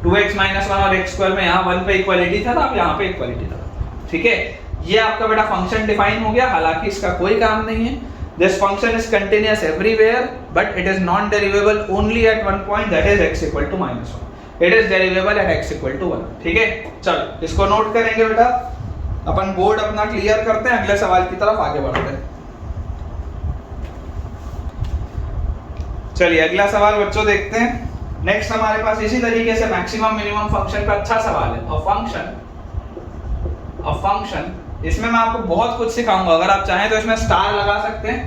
2x - 1 और x² में यहाँ 1 पे इक्वालिटी था, तो आप यहाँ पे इक्वालिटी लगा। ठीक है, ये आपका बेटा फंक्शन डिफाइन हो गया। हालांकि इसका कोई काम नहीं है, this function is continuous everywhere but it is non derivable only at one point, that is x equal to -1। It is derivable at x equal to 1। ठीक है, चलो इसको नोट करेंगे बेटा, अपन बोर्ड अपना क्लियर करते हैं, अगले सवाल की तरफ आगे बढ़ते हैं। चलिए अगला सवाल बच्चों देखते हैं। नेक्स्ट हमारे पास इसी तरीके से मैक्सिमम मिनिमम फंक्शन का अच्छा सवाल है। अ फंक्शन, इसमें मैं आपको बहुत कुछ सिखाऊंगा, अगर आप चाहें तो इसमें स्टार लगा सकते हैं।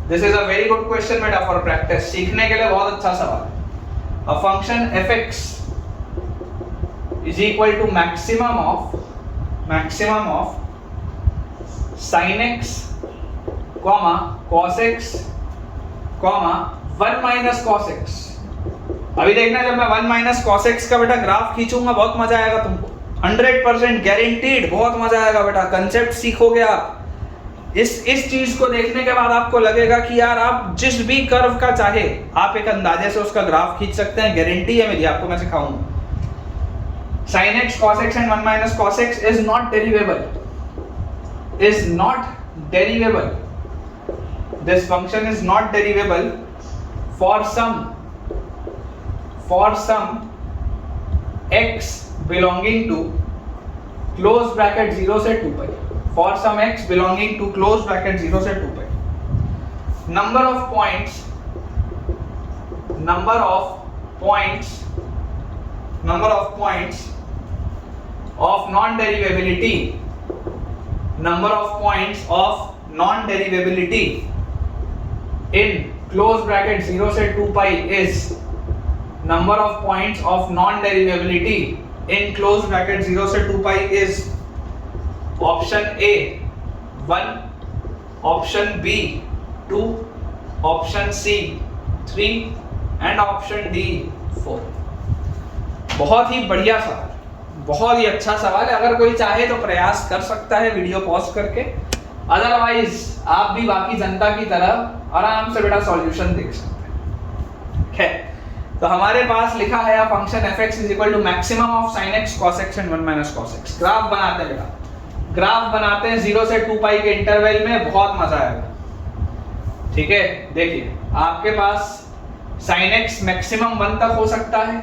This is a very good question बेटा फॉर प्रैक्टिस, सीखने के लिए बहुत अच्छा सवाल है। A function fx is equal to maximum of sin x, cos x, 1 - cos x। अभी देखना जब मैं 1 - cos x का बेटा ग्राफ खींचूंगा बहुत मजा आएगा तुमको, 100% गारंटीड, बहुत मजा आएगा बेटा। कंसेप्ट सीखोगे आप। इस चीज को देखने के बाद आपको लगेगा कि यार आप जिस भी कर्व का चाहे आप एक अंदाजे से उसका ग्राफ खींच सकते हैं, गारंटी है मेरी, आपको मैं सिखाऊंगा। sin x, cos x and 1 - cos x is not derivable. This function is not derivable for some x belonging to close bracket 0 से 2 pi, for some x belonging to close bracket 0 से 2 pi, number of points of non-derivability in close bracket 0 से 2 pi is number of points of non-derivability in close bracket 0 से 2 pi is option A 1, option B 2, option C 3 and option D 4। बहुत ही बढ़िया सवाल, बहुत ही अच्छा सवाल है। अगर कोई चाहे तो प्रयास कर सकता है वीडियो पॉज करके, अदरवाइज आप भी बाकी जनता की तरह आराम से बेटा सॉल्यूशन देख सकते हैं। ठीक है, तो हमारे पास लिखा है function fx is equal to maximum of sin x, cos x and 1 - cos x। Graph बनाते हैं बेटा, ग्राफ बनाते हैं 0 से 2 पाई के इंटरवल में, बहुत मजा आएगा। ठीक है, देखिए आपके पास sin x मैक्सिमम 1 तक हो सकता है,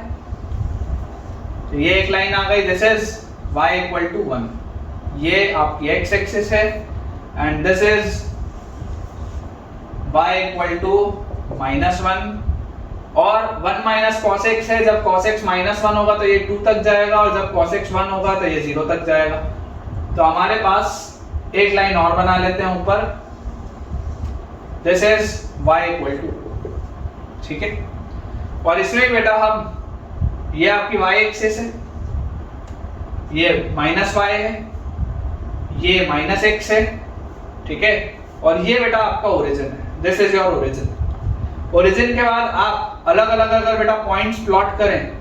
तो ये एक लाइन आ गई, this is y equal to 1, ये आपकी x एक्सिस है and this is y equal to -1 और 1 - cos x है। जब cos x -1 होगा तो ये 2 तक जाएगा और जब cos x 1 होगा तो ये 0 तक जाएगा। तो हमारे पास एक लाइन और बना लेते हैं ऊपर, this is y equal to, ठीक है। और इसमें बेटा हम, ये आपकी y एक्सिस है, ये -y है, ये -x है, ठीक है। और ये बेटा आपका ओरिजिन है, this is your origin. Origin के बाद आप अलग अलग अगर बेटा पॉइंट्स प्लॉट करें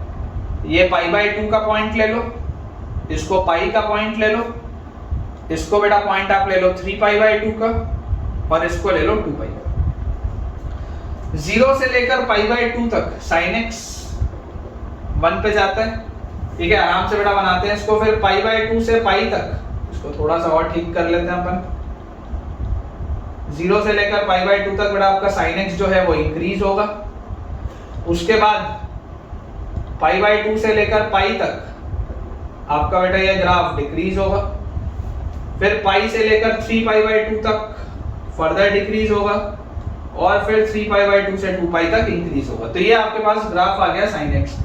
ये पाई बाय 2 का पॉइंट ले लो, इसको पाई का पॉइंट ले लो, इसको बेटा पॉइंट आप ले लो 3 पाई बाय 2 का, और इसको ले लो 2 पाई। 0 से लेकर पाई बाय 2 तक sin x 1 पे जाता है, ठीक है। आराम से बेटा बनाते हैं इसको। फिर पाई बाय 2 से पाई तक, इसको थोड़ा सा और ठीक कर लेते हैं अपन। 0 से लेकर पाई बाय 2 तक बेटा आपका sin x जो है वो इंक्रीज होगा। उसके बाद पाई बाय 2 से लेकर पाई तक आपका बेटा ये ग्राफ डिक्रीज होगा। फिर पाई से लेकर 3 पाई बाय 2 तक फर्दर डिक्रीज होगा, और फिर 3 पाई बाय 2 से 2 पाई तक इंक्रीज होगा। तो ये आपके पास ग्राफ आ गया sin x,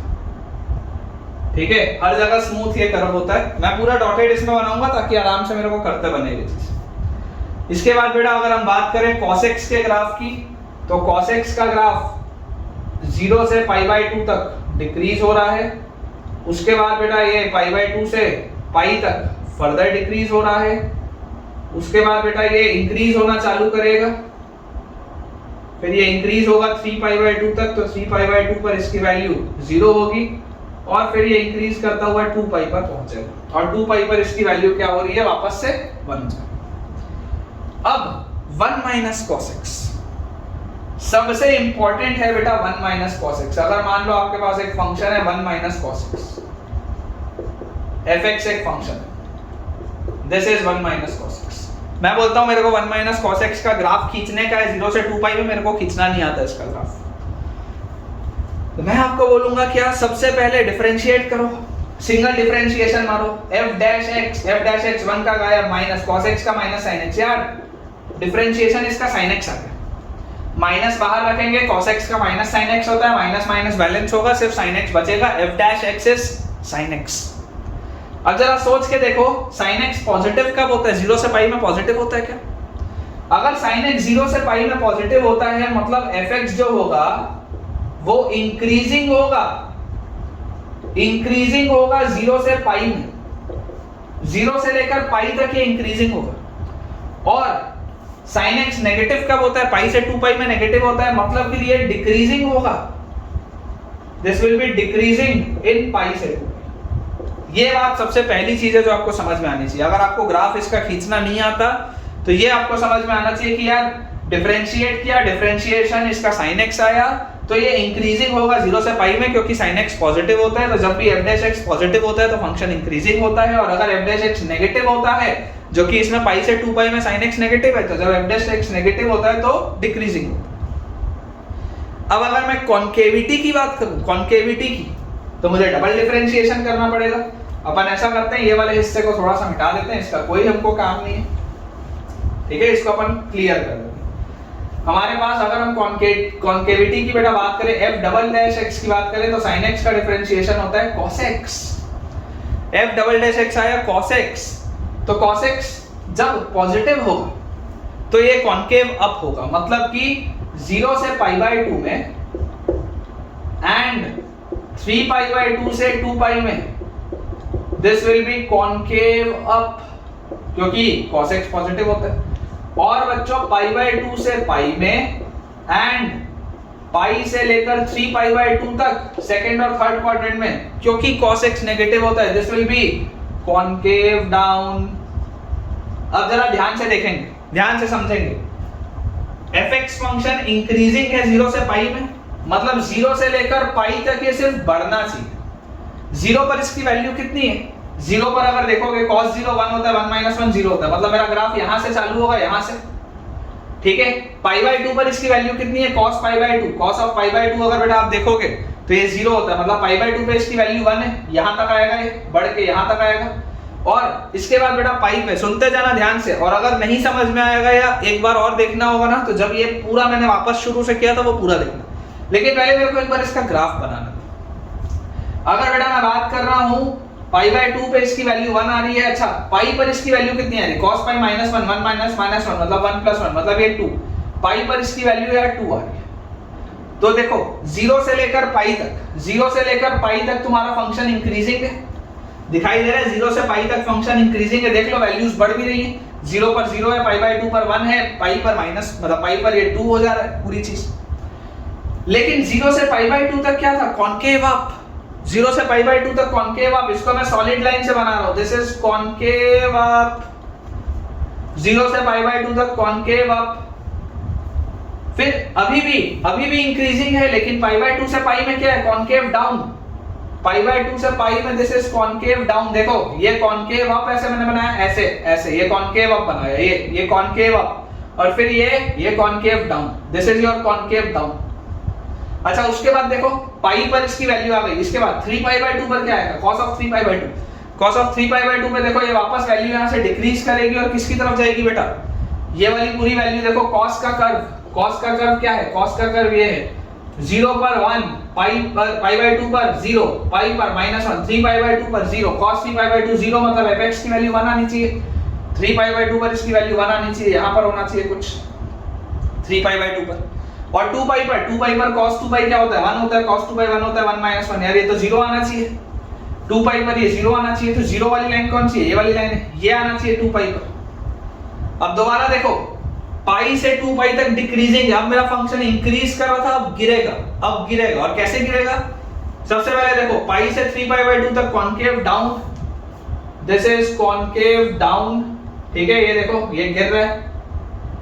ठीक है। हर जगह स्मूथ ये कर्व होता है। मैं पूरा डॉटेड इसमें बनाऊंगा ताकि आराम से मेरे को करते बने ये चीज। इसके बाद बेटा अगर हम बात करें cos x के ग्राफ की, तो cos x का ग्राफ 0 से पाई बाय 2 तक डिक्रीज हो रहा है। उसके बाद बेटा ये पाई बाय 2 से पाई तक फर्दर डिक्रीज हो रहा है। उसके बाद बेटा ये इंक्रीज होना चालू करेगा, फिर ये इंक्रीज होगा 3 पाई बाय 2 तक, तो 3 पाई बाय 2 पर इसकी वैल्यू 0 होगी, और फिर ये इंक्रीज करता हुआ 2 पाई पर पहुंचेगा, और 2 पाई पर इसकी वैल्यू क्या हो रही है, वापस से 1 जाए। अब 1 माइनस cos x सबसे इंपॉर्टेंट है बेटा। 1 माइनस cos x, अगर मान लो आपके पास एक फंक्शन है 1 माइनस cos x, fx एक फंक्शन है, this is 1 minus cos x। मैं बोलता हूं मेरे को 1 माइनस cos x का ग्राफ खींचने का है 0 से 2 पाई में, मेरे को खींचना नहीं आता इसका ग्राफ। तो मैं आपको बोलूंगा क्या, सबसे पहले डिफरेंशिएट करो, सिंगल डिफरेंशिएशन मारो, f डैश x 1 का गायब, माइनस cos x का माइनस sin x। यार डिफरेंशिएशन इसका sin x आ गया, माइनस बाहर रखेंगे, cos x का माइनस sin x होता है, माइनस माइनस बैलेंस होगा, सिर्फ sin x बचेगा, f dash x is sin x। अब जरा सोच के देखो, sin x पॉजिटिव कब होता है, 0 से पाई में पॉजिटिव होता है क्या? अगर sin x 0 से पाई में पॉजिटिव होता है, मतलब fx जो होगा वो इंक्रीजिंग होगा, इंक्रीजिंग होगा 0 से पाई में, 0 से लेकर पाई तक ये इंक्रीजिंग होगा। और sin x नेगेटिव कब होता है, पाई से 2 पाई में नेगेटिव होता है, मतलब कि ये डिक्रीजिंग होगा, this will be decreasing in pi से 2। ये बात सबसे पहली चीज है जो आपको समझ में आनी चाहिए। अगर आपको ग्राफ इसका खींचना नहीं आता तो ये आपको समझ में आना चाहिए कि यार डिफरेंशिएट किया, डिफरेंशिएशन इसका sin x आया, तो ये इंक्रीजिंग होगा 0 से पाई में, क्योंकि sin x पॉजिटिव होता है, तो जब भी f डैश x पॉजिटिव होता है तो फंक्शन इंक्रीजिंग होता है, और अगर f डैश x नेगेटिव होता है, जो कि इसमें पाई से 2 पाई में sin x नेगेटिव है, तो जब f डैश x नेगेटिव होता है तो डिक्रीजिंग होता है। अब अगर मैं कॉन्केविटी की बात करूं, कॉन्केविटी की, तो मुझे डबल डिफरेंशिएशन करना पड़ेगा। अपन ऐसा करते हैं, ये वाले हिस्से को थोड़ा सा मिटा देते हैं, इसका कोई हमको काम नहीं है, ठीक है, इसको अपन क्लियर कर देते हैं। हमारे पास अगर हम कॉन्केविटी की बेटा बात करें, f डबल डैश x की बात करें, तो sin x का डिफरेंशिएशन होता है cos x। f double dash x आया cos x, तो cos x जब पॉजिटिव होगा तो ये कॉन्केव अप होगा, मतलब कि 0 से पाई बाय 2 में एंड 3 पाई बाय 2 से 2 पाई में, this will B concave up, क्योंकि cos x पॉजिटिव होता है। और बच्चों पाई बाय 2 से पाई में एंड पाई से लेकर 3 पाई बाय 2 तक सेकंड और थर्ड क्वाड्रेंट में, क्योंकि cos x नेगेटिव होता है, this will B concave down. अब जरा ध्यान से देखेंगे, ध्यान से समझेंगे, fx फंक्शन इंक्रीजिंग है 0 से पाई में, मतलब 0 से लेकर पाई तक ये सिर्फ बढ़ना चाहिए। 0 पर इसकी वैल्यू कितनी है, 0 पर अगर देखोगे cos 0 1 होता है, 1 माइनस 1 0 होता है, मतलब मेरा ग्राफ यहां से चालू होगा, यहां से, ठीक है। पाई बाय 2 पर इसकी वैल्यू कितनी है, cos pi by 2, cos of pi by 2 अगर बेटा आप देखोगे तो ये 0 होता है, मतलब पाई बाय 2 पे इसकी वैल्यू 1 है, यहां तक आएगा, ये बढ़ के यहां तक आएगा। और इसके बाद बेटा पाई पे, सुनते जाना ध्यान से, और अगर नहीं समझ में आएगा या एक बार और देखना होगा ना, तो जब ये पूरा मैंने वापस शुरू से किया था वो पूरा देखना, लेकिन पहले मेरे को एक बार इसका ग्राफ बनाना। अगर बेटा मैं बात कर रहा हूं पाई बाय 2 पे इसकी वैल्यू 1 आ रही है, अच्छा पाई पर इसकी वैल्यू कितनी आ रही है, cos pi minus 1, 1 minus minus 1 मतलब 1 प्लस 1 मतलब ये 2, पाई पर इसकी वैल्यू यार 2 आ रही है। तो देखो 0 से लेकर पाई तक, 0 से लेकर पाई तक तुम्हारा फंक्शन इंक्रीजिंग है, दिखाई दे रहा है, 0 से पाई तक फंक्शन इंक्रीजिंग है, देख लो वैल्यूज बढ़ भी रही है, 0 पर 0 है, पाई बाय 2 पर 1 है, पाई पर माइनस मतलब पाई पर ये 2 हो जा रहा है पूरी चीज। लेकिन 0 से पाई बाय 2 तक क्या था, कॉन्केव अप, 0 से पाई बाय 2 तक कॉन्केव आप, इसको मैं सॉलिड लाइन से बना रहा हूं, दिस इज कॉन्केव आप, 0 से पाई बाय 2 तक कॉन्केव आप। फिर अभी भी इंक्रीजिंग है, लेकिन पाई बाय 2 से पाई में क्या है, कॉन्केव डाउन। पाई बाय 2 से पाई में दिस इज कॉन्केव डाउन। देखो ये कॉन्केव अप ऐसे मैंने बनाया, ऐसे ऐसे, ये कॉन्केव अप बनाया, ये कॉन्केव अप, और फिर ये concave down, this is your concave down. अच्छा उसके बाद देखो पाई पर इसकी वैल्यू आ गई, इसके बाद 3 पाई बाय 2 पर क्या आएगा, cos of 3 pi by 2, cos of 3 pi by 2 पे देखो ये वापस वैल्यू यहां से डिक्रीज करेगी और किसकी तरफ जाएगी बेटा, ये वाली पूरी वैल्यू देखो, cos का कर्व क्या है, cos का कर्व ये है 0 पर 1, पाई बाय 2 पर 0, पाई पर -1, 3 पाई बाय 2 पर 0, cos 3 पाई बाय 2 0, मतलब fx की वैल्यू 1 आनी चाहिए, 3 पाई बाय 2 पर इसकी वैल्यू 1 आनी चाहिए, यहां पर होना चाहिए कुछ 3 पाई बाय 2 पर, और 2 पाई पर cos 2 पाई क्या होता है, 1 होता है, cos 2 पाई 1 होता है, 1 -1, यार ये तो 0 आना चाहिए, 2 पाई पर ये 0 आना चाहिए, तो 0 वाली लाइन कौन सी है, ये वाली लाइन है, ये आना चाहिए 2 पाई पर। अब दोबारा देखो पाई से 2 पाई तक डिक्रीजिंग, अब मेरा फंक्शन इंक्रीज कर रहा था, अब गिरेगा, और कैसे गिरेगा, सबसे पहले देखो पाई से 3 पाई बाय 2 तक concave down, this is concave down, ठीक है, ये देखो ये गिर रहा है,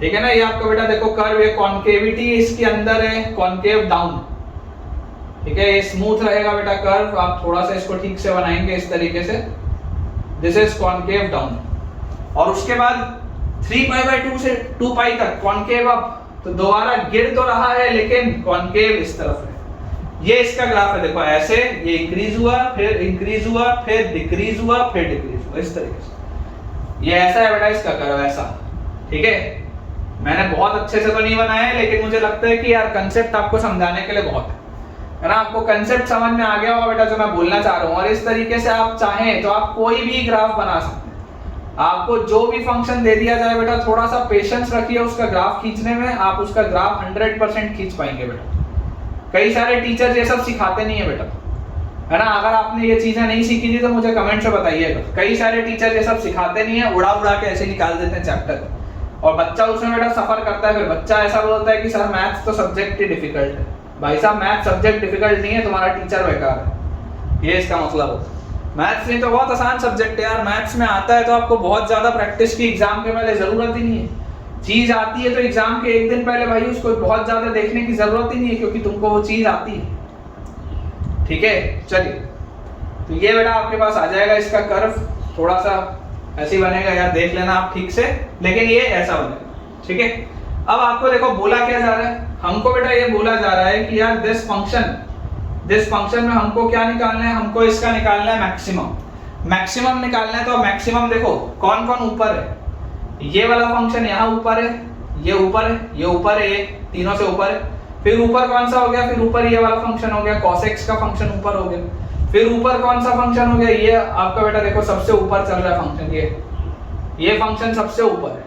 ठीक है ना, ये आपका बेटा देखो कर्व, ये कॉन्केविटी इसके अंदर है, कॉन्केव डाउन, ठीक है, ये स्मूथ रहेगा बेटा कर्व, आप थोड़ा सा इसको ठीक से बनाएंगे इस तरीके से, दिस इज कॉन्केव डाउन। और उसके बाद 3 पाई बाय 2 से 2 पाई तक कॉन्केव अप, तो दोबारा गिर तो रहा है लेकिन कॉन्केव इस तरफ है, ये इसका ग्राफ है, देखो ऐसे ये इंक्रीज हुआ, फिर इंक्रीज हुआ, फिर डिक्रीज हुआ, फिर डिक्रीज हुआ, इस तरीके से, ये ऐसा है बेटा इसका कर्व, ऐसा, ठीक है। मैंने बहुत अच्छे से तो नहीं बनाया है, लेकिन मुझे लगता है कि यार कंसेप्ट आपको समझाने के लिए बहुत है ना, आपको कंसेप्ट समझ में आ गया होगा बेटा जो मैं बोलना चाह रहा हूँ, और इस तरीके से आप चाहें तो आप कोई भी ग्राफ बना सकते हैं, आपको जो भी फंक्शन दे दिया जाए बेटा, थोड़ा सा पेशेंस रखिए उसका ग्राफ खींचने में, आप उसका ग्राफ 100% खींच पाएंगे बेटा। कई सारे टीचर ये सब सिखाते नहीं है बेटा, है ना, अगर आपने ये चीजें नहीं सीखी थी तो मुझे कमेंट से बताइएगा, कई सारे टीचर ये सब सिखाते नहीं है, उड़ा के ऐसे निकाल देते हैं चैप्टर, और बच्चा उसमें बेटा सफर करता है, फिर बच्चा ऐसा बोलता है कि सर मैथ्स तो सब्जेक्ट ही डिफिकल्ट है। भाई साहब मैथ्स सब्जेक्ट डिफिकल्ट नहीं है, तुम्हारा टीचर बेकार है, ये इसका मतलब होता है। मैथ्स नहीं तो बहुत आसान सब्जेक्ट है यार, मैथ्स में आता है तो आपको बहुत ज्यादा प्रैक्टिस की एग्जाम के पहले जरूरत ही नहीं है, चीज आती है तो एग्जाम के एक दिन पहले भाई उसको बहुत ज्यादा देखने की जरूरत ही नहीं है, क्योंकि तुमको वो चीज आती है, ठीक है। चलिए तो ये बेटा आपके पास आ जाएगा, इसका कर्व थोड़ा सा ऐसे ही बनेगा यार, देख लेना आप ठीक से, लेकिन ये ऐसा बनेगा, ठीक है। अब आपको देखो बोला क्या जा रहा है, हमको बेटा ये बोला जा रहा है कि यार दिस फंक्शन में हमको क्या निकालना है, हमको इसका निकालना है मैक्सिमम निकालना है। तो मैक्सिमम देखो कौन कौन ऊपर है, ये वाला फंक्शन यहाँ ऊपर है, ये ऊपर है, ये ऊपर है, ये तीनों से ऊपर है, फिर ऊपर कौन सा हो गया, फिर ऊपर ये वाला फंक्शन हो गया, cos x का फंक्शन ऊपर हो गया, फिर ऊपर कौन सा फंक्शन हो गया, ये आपका बेटा देखो सबसे ऊपर चल रहा है फंक्शन, ये फंक्शन सबसे ऊपर है,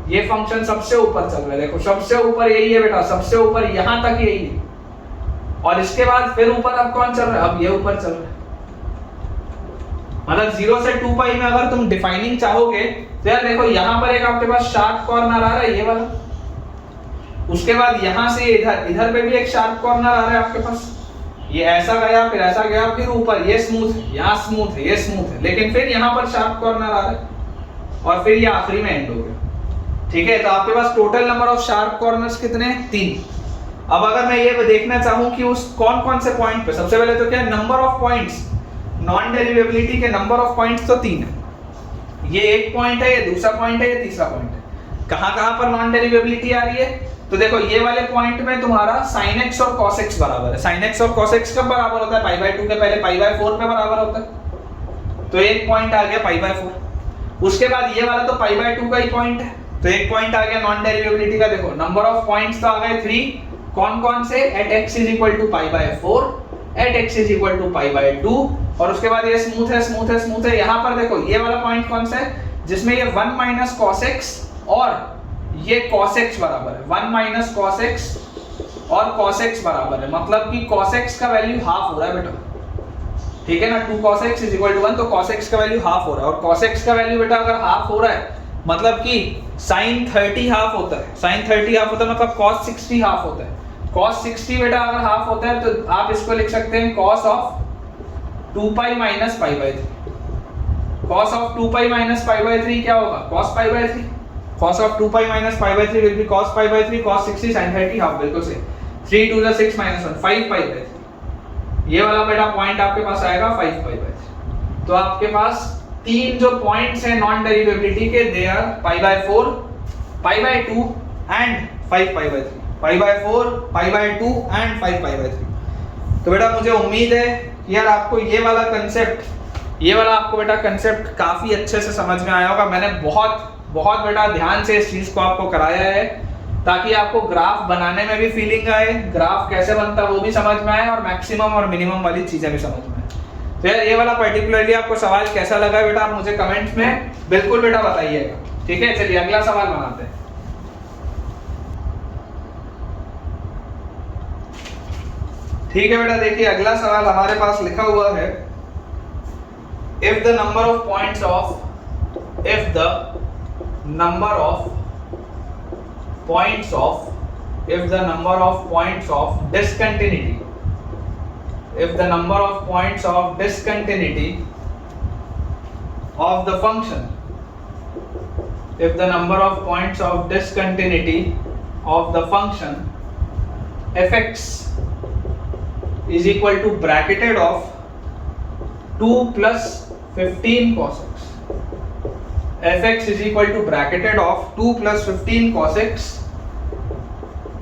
ये फंक्शन सबसे ऊपर चल रहा है, देखो सबसे ऊपर यही है बेटा, सबसे ऊपर यहां तक यही है, और इसके बाद फिर ऊपर अब कौन चल रहा है, अब ये ऊपर चल रहा है, मतलब 0 से 2 पाई में अगर तुम डिफाइनिंग चाहोगे तो यार देखो यहाँ पर एक आपके पास शार्प कॉर्नर आ रहा है, ये वाला, उसके बाद यहां से इधर पे भी एक शार्प कॉर्नर आ रहा है आपके पास, ये ऐसा गया, फिर ऐसा गया, फिर ऊपर ये स्मूथ है, यहाँ स्मूथ है, ये स्मूथ है, लेकिन फिर यहाँ पर शार्प कॉर्नर आ रहा है, और फिर ये आखिरी में एंड हो गया, ठीक है। तो आपके पास total number of sharp corners कितने हैं, 3। अब अगर मैं ये देखना चाहूं कि उस कौन कौन से पॉइंट पे, सबसे पहले तो क्या number of points, non derivability के नंबर ऑफ पॉइंट्स तो 3 है, ये एक पॉइंट है, ये दूसरा पॉइंट है, ये तीसरा पॉइंट है। कहां पर नॉन डेरिवेबिलिटी आ रही है, तो देखो ये वाले पॉइंट में तुम्हारा sin x और cos x बराबर है, sin x और cos x कब बराबर होता है, पाई बाय 2 के पहले पाई बाय 4 पे बराबर होता है, तो एक पॉइंट आ गया पाई बाय 4। उसके बाद ये वाला तो पाई बाय 2 का ही पॉइंट है, तो एक पॉइंट आ गया नॉन डेरिवेबिलिटी का, देखो नंबर ऑफ पॉइंट्स तो आ गए 3, कौन कौन से, at x is equal to pi by 4, at x is equal to pi by 2, और उसके बाद ये स्मूथ है, यहाँ पर देखो ये वाला पॉइंट कौन सा है, जिसमें ये 1 माइनस cos x और ये cos x बराबर है, 1 माइनस cos x और cos x बराबर है, मतलब कि cos x का वैल्यू हाफ हो रहा है बेटा, ठीक है ना, 2 cos x is equal to 1, तो cos x का वैल्यू हाफ हो रहा है, और cos x का वैल्यू बेटा अगर हाफ हो रहा है मतलब कि sin 30 हाफ होता है, sin 30 हाफ होता है मतलब cos 60 हाफ होता है, cos 60 बेटा अगर हाफ होता है तो आप इसको लिख सकते हैं cos of 2 pi minus pi by 3। cos of 2 pi minus pi by 3 क्या होगा? cos pi by 3। cos of 2 pi minus pi by 3 will be cos pi by 3 cos 60 sin 30 half, बिल्कुल सही। 3 2 + 6 - 1 5 पाई बाई 3। ये वाला बेटा point आपके पास आएगा 5 pi by 3। तो आपके पास तीन जो पॉइंट्स हैं नॉन डेरिवेबिलिटी के, they are pi by 4, pi by 2 and 5 pi by 3। Pi by 4, pi by 2 and 5 pi by 3। तो बेटा मुझे उम्मीद है कि यार आपको ये वाला आपको बेटा कंसेप्ट काफी अच्छे से समझ में आया होगा। मैंने बहुत बेटा ध्यान से इस चीज को आपको कराया है ताकि आपको ग्राफ बनाने में भी फीलिंग आए, ग्राफ कैसे बनता है वो भी समझ में आए और मैक्सिमम और मिनिमम वाली चीजें भी समझ में आए। तो यार ये वाला पर्टिकुलरली आपको सवाल कैसा लगा बेटा, आप मुझे कमेंट्स में बिल्कुल बेटा बताइएगा, ठीक है। चलिए अगला सवाल बनाते हैं। ठीक है बेटा, देखिए अगला सवाल हमारे पास लिखा हुआ है, if the number of points of discontinuity of the function fx is equal to bracketed of 2 plus 15 cos x, fx is equal to bracketed of 2 plus 15 cos x,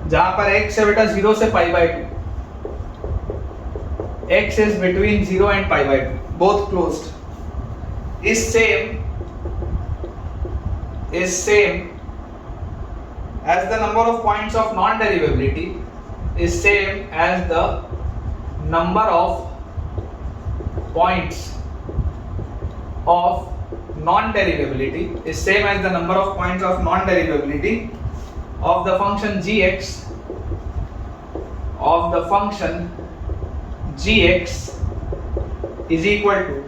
जहां पर x है बेटा 0 से पाई by 2, x is between 0 and pi by 2, both closed, is same as the number of points of non-derivability is same as the number of points of non-derivability is same as the number of points of non-derivability of the function gx is equal to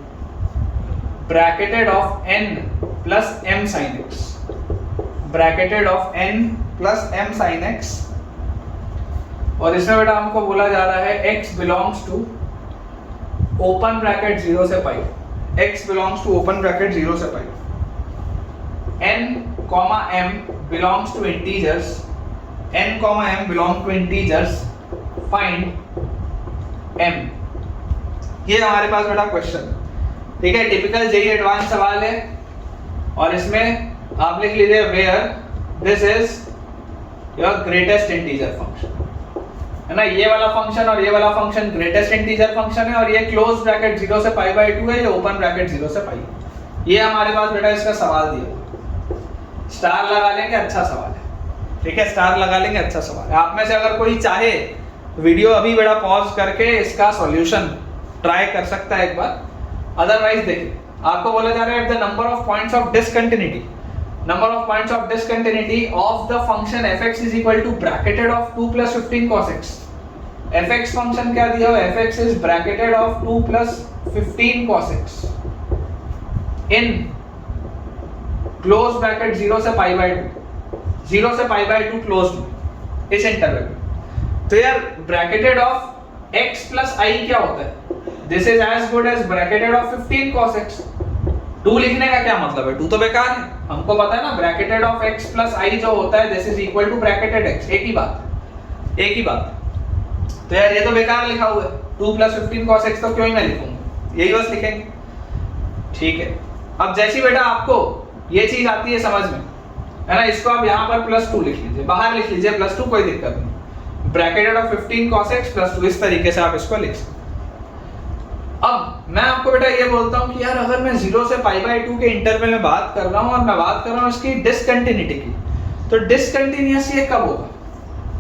bracketed of n plus m sin x, bracketed of n plus m sin x, और इसमें बेटा हमको बोला जा रहा है x belongs to open bracket 0 से पाई, x belongs to open bracket 0 से पाई, n, m belongs to integers, n, m belong to integers, find m। ये हमारे पास बेटा क्वेश्चन, ठीक है, टिपिकल जेई एडवांस सवाल है और इसमें आप लिख लीजिए where this is your greatest integer function, है ना। ये वाला फंक्शन और ये वाला फंक्शन ग्रेटेस्ट इंटीजर फंक्शन है और ये क्लोज ब्रैकेट 0 से पाई बाई 2 है, ये ओपन ब्रैकेट 0 से पाई है। ये हमारे पास बेटा इसका सवाल दिया, स्टार लगा लेंगे, अच्छा सवाल है, ठीक है, स्टार लगा लेंगे, अच्छा सवाल है। आप में से अगर कोई चाहे वीडियो अभी बेटा पॉज करके इसका सॉल्यूशन ट्राई कर सकता है एक बार, अदरवाइज देखिए आपको बोला जा रहा है the number of points of discontinuity, number of points of discontinuity of the function fx is equal to bracketed of 2 plus 15 cos x। fx function क्या दिया हुआ है, fx is bracketed of 2 plus 15 cos x in close bracket 0 से pi by 2, 0 से pi by 2 closed इस interval में। तो यार bracketed of x plus i क्या होता है, this is as good as bracketed of 15 cos x। 2 लिखने का क्या मतलब है, 2 तो बेकार है, हमको पता है ना bracketed of x plus i जो होता है this is equal to bracketed x, एक ही बात। तो यार ये तो बेकार लिखा हुआ है, 2 plus 15 cos x तो क्यों ही मैं लिखूंगा, यही बस लिखेंगे, ठीक है। अब जैसी बेटा आपको ये चीज आती है समझ में, है ना, इसको आप यहाँ पर +2 लिख लीजिए, बाहर लिख लीजिए +2, कोई दिक्कत नहीं, ब्रैकेटेड ऑफ 15 cos x +2, इस तरीके से आप इसको लिख सकते। अब मैं आपको बेटा ये बोलता हूँ कि यार अगर मैं 0 से पाई बाई 2 के इंटरवल में बात कर रहा हूँ और मैं बात कर रहा हूँ इसकी डिसकंटिन्यूटी की, तो डिसकंटिन्यूअस ये कब होगा,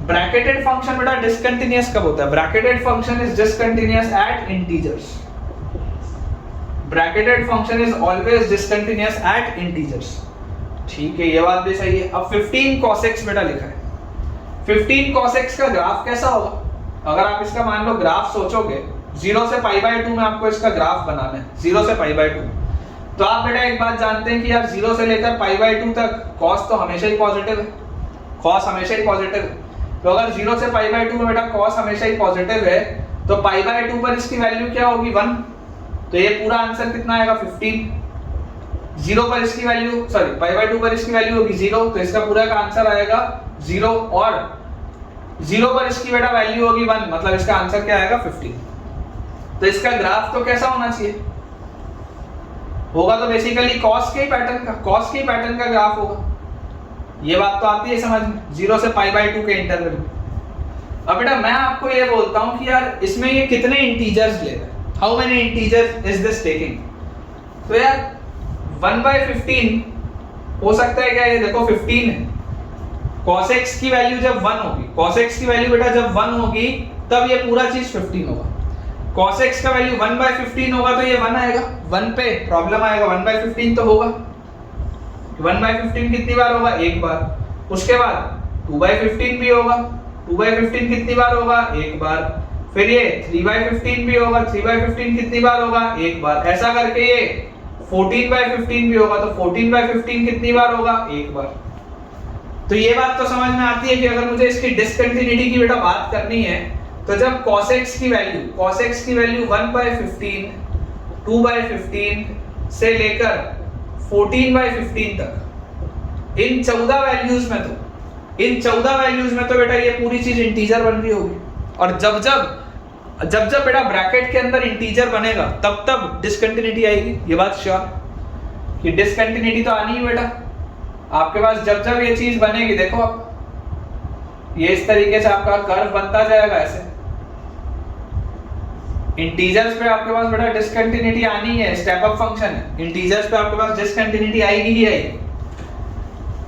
ब्रैकेटेड फंक्शन बेटा डिसकंटिन्यूअस कब होता है, bracketed function is discontinuous at integers, bracketed function is always discontinuous at integers, ठीक है, ये बात भी सही है। अब 15 cos x बेटा लिखा है, 15 cos x का ग्राफ कैसा होगा, अगर आप इसका मान लो ग्राफ सोचोगे 0 से पाई बाई 2 में आपको इसका ग्राफ बनाना है, 0 से पाई बाई 2, तो आप बेटा एक बात जानते हैं कि यार 0 से लेकर पाई बाई 2 तक cos तो हमेशा ही पॉजिटिव है, cos हमेशा ही पॉजिटिव है, तो अगर 0 से पाई बाय 2 में बेटा cos हमेशा ही पॉजिटिव है, तो पाई बाय 2 पर इसकी वैल्यू क्या होगी 1, तो ये पूरा आंसर कितना आएगा 15। 0 पर इसकी वैल्यू सॉरी पाई बाय 2 पर इसकी वैल्यू होगी 0, तो इसका पूरा का आंसर आएगा 0, और 0 पर इसकी बेटा वैल्यू होगी 1, मतलब इसका आंसर क्या आएगा 15। तो इसका ग्राफ तो कैसा होना चाहिए, होगा तो बेसिकली cos के पैटर्न का ग्राफ होगा। ये बात तो आती है समझ में, 0 से पाई बाय 2 के इंटरवल में। अब बेटा मैं आपको ये बोलता हूं कि यार इसमें ये कितने इंटीजर्स ले रहा है, how many integers is this taking, तो यार 1/15 हो सकता है क्या, ये देखो 15 है, cos x की वैल्यू जब 1 होगी, cos x की वैल्यू बेटा जब 1 होगी तब ये पूरा चीज 15 होगा, cos x का वैल्यू 1/15 होगा तो ये 1 आएगा, 1 पे प्रॉब्लम आएगा, 1/15 तो होगा, 1/15 कितनी बार होगा, एक बार, उसके बाद 2/15 भी होगा, 2/15 कितनी बार होगा, एक बार, फिर ये 3/15 भी होगा, 3/15 कितनी बार होगा, एक बार, ऐसा करके ये 14/15 भी होगा, तो 14/15 कितनी बार होगा, एक बार। तो ये बात तो समझ में आती है कि अगर मुझे इसकी डिसकंटिन्यूटी की बेटा बात करनी है, तो जब cos x की वैल्यू 1/15, 2/15 से लेकर 14/15 तक, इन 14 वैल्यूज में तो बेटा ये पूरी चीज इंटीजर बन रही होगी, और जब बेटा ब्रैकेट के अंदर इंटीजर बनेगा तब तब डिसकंटिन्यूटी आएगी, ये बात श्योर कि डिसकंटिन्यूटी तो आनी ही बेटा आपके पास जब ये चीज बनेगी। देखो आप ये इस तरीके से आपका कर्व बनता जाएगा, ऐसे इंटीजर्स पे आपके पास बेटा डिसकंटिन्यूटी आनी है, स्टेप अप फंक्शन है, इंटीजर्स पे आपके पास डिसकंटिन्यूटी आएगी ही आएगी।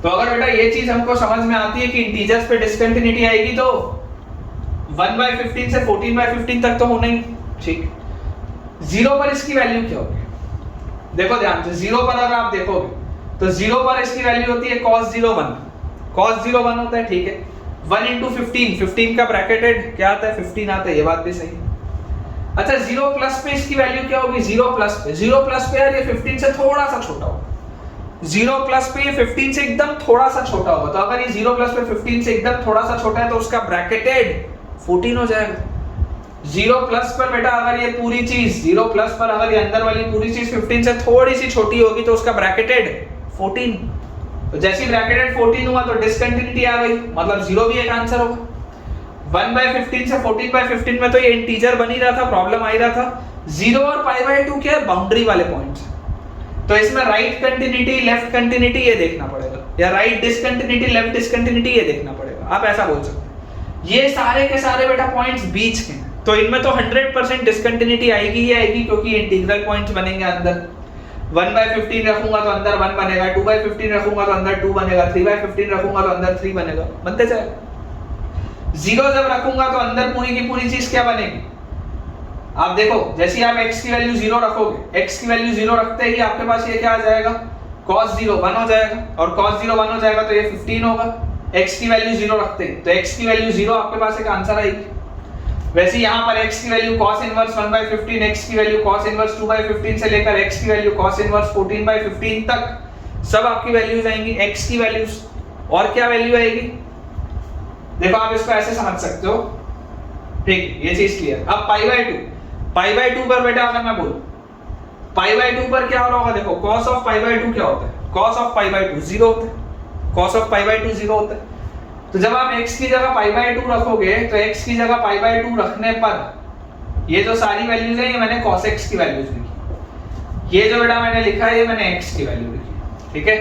तो अगर बेटा ये चीज हमको समझ में आती है कि इंटीजर्स पे डिसकंटिन्यूटी आएगी, तो 1/15 से 14/15 तक तो होना ही ठीक। 0 पर इसकी वैल्यू क्या होगी, देखो ध्यान से, 0 पर अगर आप देखोगे तो 0 पर इसकी वैल्यू होती है cos 0 1 होता है, ठीक है, 1 into 15 का ब्रैकेटेड क्या आता है 15 आता है, ये बात भी सही। अच्छा 0 प्लस पे इसकी वैल्यू क्या होगी, 0 प्लस पे यार ये 15 से थोड़ा सा छोटा होगा, 0 प्लस पे ये 15 से एकदम थोड़ा सा छोटा होगा, तो अगर ये 0 प्लस पे 15 से एकदम थोड़ा सा छोटा है तो उसका ब्रैकेटेड 14 हो जाएगा। 0 प्लस पर बेटा अगर ये पूरी चीज 0 प्लस पर अगर ये अंदर वाली पूरी चीज 15 से थोड़ी सी छोटी होगी तो उसका ब्रैकेटेड 14, तो जैसी ब्रैकेटेड 14 हुआ तो डिसकंटिन्यूटी आ गई, मतलब 0 भी एक आंसर होगा। 1/15 से 14/15 में तो ये इंटीजर बन ही रहा था, प्रॉब्लम आ ही रहा था। 0 और पाई बाय 2 क्या है, बाउंड्री वाले पॉइंट्स, तो इसमें राइट कंटिन्यूटी लेफ्ट कंटिन्यूटी ये देखना पड़ेगा, या राइट डिसकंटिन्यूटी लेफ्ट डिसकंटिन्यूटी ये देखना पड़ेगा, आप ऐसा बोल सकते हैं। ये सारे के सारे बेटा पॉइंट्स बीच के, तो इनमें तो 100% डिसकंटिन्यूटी आएगी ही आएगी, क्योंकि इंटीग्रल पॉइंट्स बनेंगे अंदर। 1/15 रखूंगा तो अंदर 1 बनेगा, 2/15 रखूंगा तो अंदर 2 बनेगा, 3/15 रखूंगा तो अंदर 3 बनेगा, बनते जाएगा। 0 जब रखूंगा तो अंदर पूरी की पूरी चीज क्या बनेगी, आप देखो जैसे ही आप x की वैल्यू 0 रखोगे, x की वैल्यू 0 रखते ही आपके पास ये क्या आ जाएगा, cos 0 1 हो जाएगा, और cos 0 1 हो जाएगा तो ये 15 होगा। x की वैल्यू 0 रखते हैं तो x की वैल्यू 0 आपके पास एक आंसर आएगी। वैसे यहाँ पर x की वैल्यू cos इनवर्स 1/15, x की वैल्यू cos इनवर्स 2/15 से लेकर x की वैल्यू cos इनवर्स 14/15 तक सब आपकी वैल्यूज आएंगी, x की वैल्यूज। और क्या वैल्यू आएगी, देखो आप इसको ऐसे समझ सकते हो, ठीक, ये चीज क्लियर। अब पाई बाय 2 पर बेटा अगर मैं बोलूं पाई बाय 2 पर क्या हो रहा होगा, देखो cos ऑफ पाई बाय 2 क्या होता है, cos ऑफ पाई बाय 2 0 होता है, cos ऑफ पाई बाय 2 0 होता है। तो जब आप x की जगह पाई बाय 2 रखोगे तो x की जगह पाई बाय 2 रखने पर ये जो सारी वैल्यूज है ये मैंने cos x की वैल्यूज लिखी, ये जो बेटा मैंने लिखा है ये मैंने x की वैल्यू लिखी, ठीक है।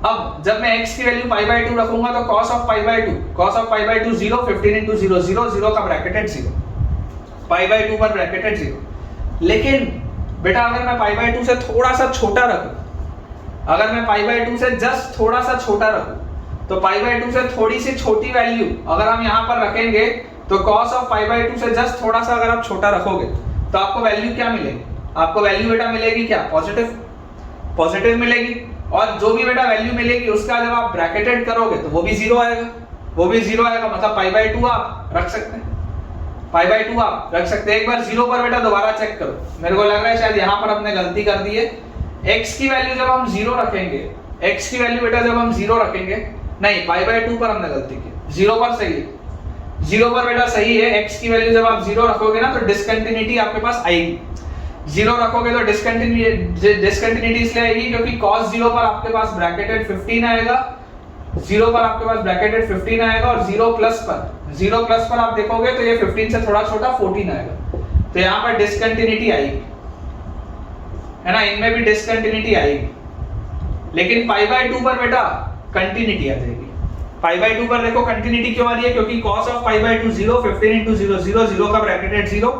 अब जब मैं x की वैल्यू पाई बाय 2 रखूंगा तो cos of pi by 2 0, 15 into 0 0 0 का ब्रैकेटेड 0, पाई बाय 2 पर ब्रैकेटेड 0। लेकिन बेटा अगर मैं पाई बाय 2 से थोड़ा सा छोटा रखूं, अगर मैं पाई बाय 2 से जस्ट थोड़ा सा छोटा रखूं, तो पाई बाय 2 से थोड़ी सी छोटी वैल्यू अगर हम यहाँ पर रखेंगे तो cos ऑफ पाई बाय 2 से जस्ट थोड़ा सा अगर आप छोटा रखोगे तो आपको वैल्यू क्या मिलेगी, आपको वैल्यू बेटा मिलेगी क्या, पॉजिटिव मिलेगी। और जो भी बेटा वैल्यू मिलेगी उसका जब आप ब्रैकेटेड करोगे तो वो भी 0 आएगा, मतलब पाई बाय 2 आप रख सकते हैं, पाई बाय 2 आप रख सकते हैं। एक बार 0 पर बेटा दोबारा चेक करो, मेरे को लग रहा है शायद यहाँ पर हमने गलती कर दी है। x की वैल्यू जब हम 0 रखेंगे, x की वैल्यू बेटा जब हम 0 रखेंगे, नहीं पाई बाय 2 पर हमने गलती की, 0 पर सही है, जीरो पर बेटा सही है, x की वैल्यू जब आप जीरो रखोगे ना तो डिसकंटिन्यूटी आपके पास आएगी। जीरो रखोगे तो डिसकंटिन्यूटी इसलिए आएगी क्योंकि cos जीरो पर आपके पास ब्रैकेटेड 15 आएगा, जीरो पर आपके पास ब्रैकेटेड 15 आएगा, और जीरो प्लस पर आप देखोगे तो ये 15 से थोड़ा छोटा 14 आएगा, तो यहाँ पर डिसकंटिन्यूटी आएगी, है ना, इनमें भी डिसकंटिन्यूटी आएगी। लेकिन पाई बाय 2 पर बेटा कंटिन्यूटी आ जाएगी। पाई बाय 2 पर देखो कंटिन्यूटी क्यों आ रही है, क्योंकि cos of pi by 2 0, 15 into 0 0, 0 का ब्रैकेटेड 0,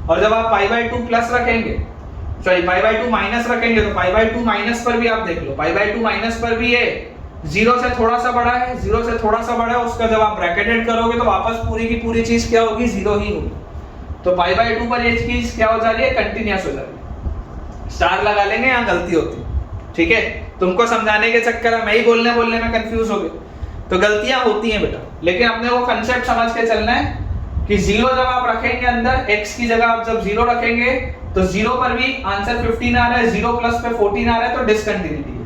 और जब आप पाई बाय 2 प्लस रखेंगे, सॉरी पाई बाय 2 माइनस रखेंगे तो पाई बाय 2 माइनस पर भी आप देख लो, पाई बाय 2 माइनस पर भी ये 0 से थोड़ा सा बड़ा है, 0 से थोड़ा सा बड़ा है, उसका जब आप ब्रैकेटेड करोगे तो वापस पूरी की पूरी चीज क्या होगी, 0 ही होगी। तो पाई बाय 2 पर ये चीज क्या हो जा रही है, कंटीन्यूअस हो जा रही है। स्टार लगा लेंगे, यहाँ गलती होती है, ठीक है, तुमको समझाने के चक्कर में मैं ही बोलने में कंफ्यूज हो गए, तो गलतियां होती हैं बेटा। लेकिन अपने को कंसेप्ट समझ के चलना है कि 0 जब आप रखेंगे अंदर, x की जगह आप जब 0 रखेंगे तो 0 पर भी आंसर 15 आ रहा है, 0 प्लस पे 14 आ रहा है, तो डिसकंटिन्यूटी है।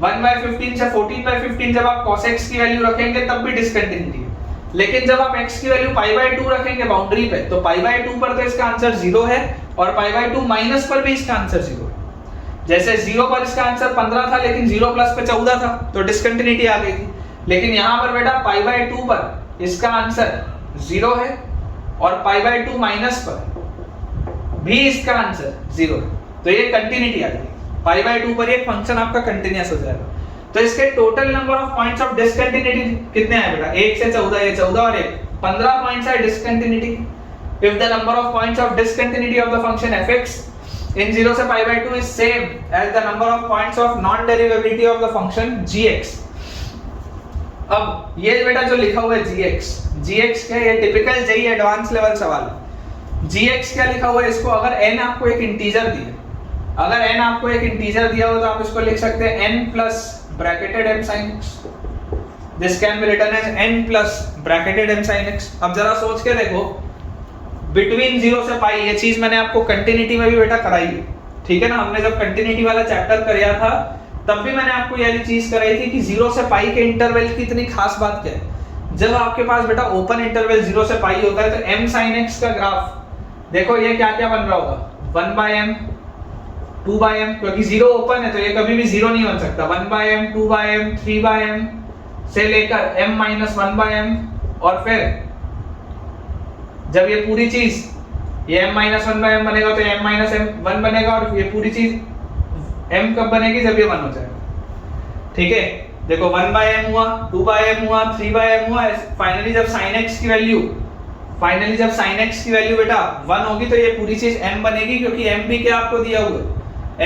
1/15 से 14/15 जब आप cos x की वैल्यू रखेंगे तब भी डिसकंटिन्यूटी है। लेकिन जब आप x की वैल्यू पाई बाय 2 रखेंगे बाउंड्री पे, तो पाई बाय 2 पर तो इसका आंसर 0 है, और पाई बाय 2 माइनस पर भी इसका आंसर 0 है। जैसे 0 पर इसका आंसर 15 था, लेकिन 0 प्लस पे 14 था, तो डिसकंटिन्यूटी आ गई थी। लेकिन यहाँ पर बेटा पाई बाय 2 पर इसका आंसर 0 है, और पाई बाय 2 माइनस पर भी इसका आंसर 0 है, तो ये कंटिन्यूटी आ जाएगी। पाई बाय 2 पर ये फंक्शन आपका कंटिन्यूअस हो जाएगा। तो इसके total number of points of discontinuity कितने हैं बेटा, 1 से 14, ये 14 और 1 15 पॉइंट्स है discontinuity. If the number of points of discontinuity of the function fx in 0 से पाई by 2 is same as the number of points of non-derivability of the function gx। अब ये बेटा जो लिखा हुआ है gx क्या है, ये टिपिकल जेई एडवांस लेवल सवाल है। gx क्या लिखा हुआ है, इसको अगर n आपको एक इंटीजर दिया, अगर n आपको एक इंटीजर दिया हो तो आप इसको लिख सकते हैं n plus bracketed m sin x, this can be written as n plus bracketed m sin x। अब जरा सोच के देखो, बिटवीन 0 से पाई, ये चीज मैंने आपको कंटिन्यूटी में भी बेटा कराई है, ठीक है ना, हमने जब कंटिन्यूटी वाला चैप्टर किया था तब भी मैंने आपको ये चीज कराई थी कि 0 से पाई के इंटरवल की इतनी खास बात क्या है। जब आपके पास बेटा ओपन इंटरवल 0 से पाई होता है तो m sin x का ग्राफ देखो ये क्या क्या बन रहा होगा, 1/m 2/m, क्योंकि 0 ओपन है तो ये कभी भी 0 नहीं बन सकता, 1/m 2/m 3/m से लेकर m-1/m, और फिर जब ये पूरी चीज ये m-1/m बनेगा तो m-1 बनेगा, और ये पूरी चीज m कब बनेगी, जब ये 1 हो जाएगा, ठीक है। देखो 1/m हुआ, 2/m हुआ, 3/m हुआ, फाइनली जब sin x की वैल्यू बेटा 1 होगी तो ये पूरी चीज m बनेगी, क्योंकि m भी क्या आपको दिया हुआ है,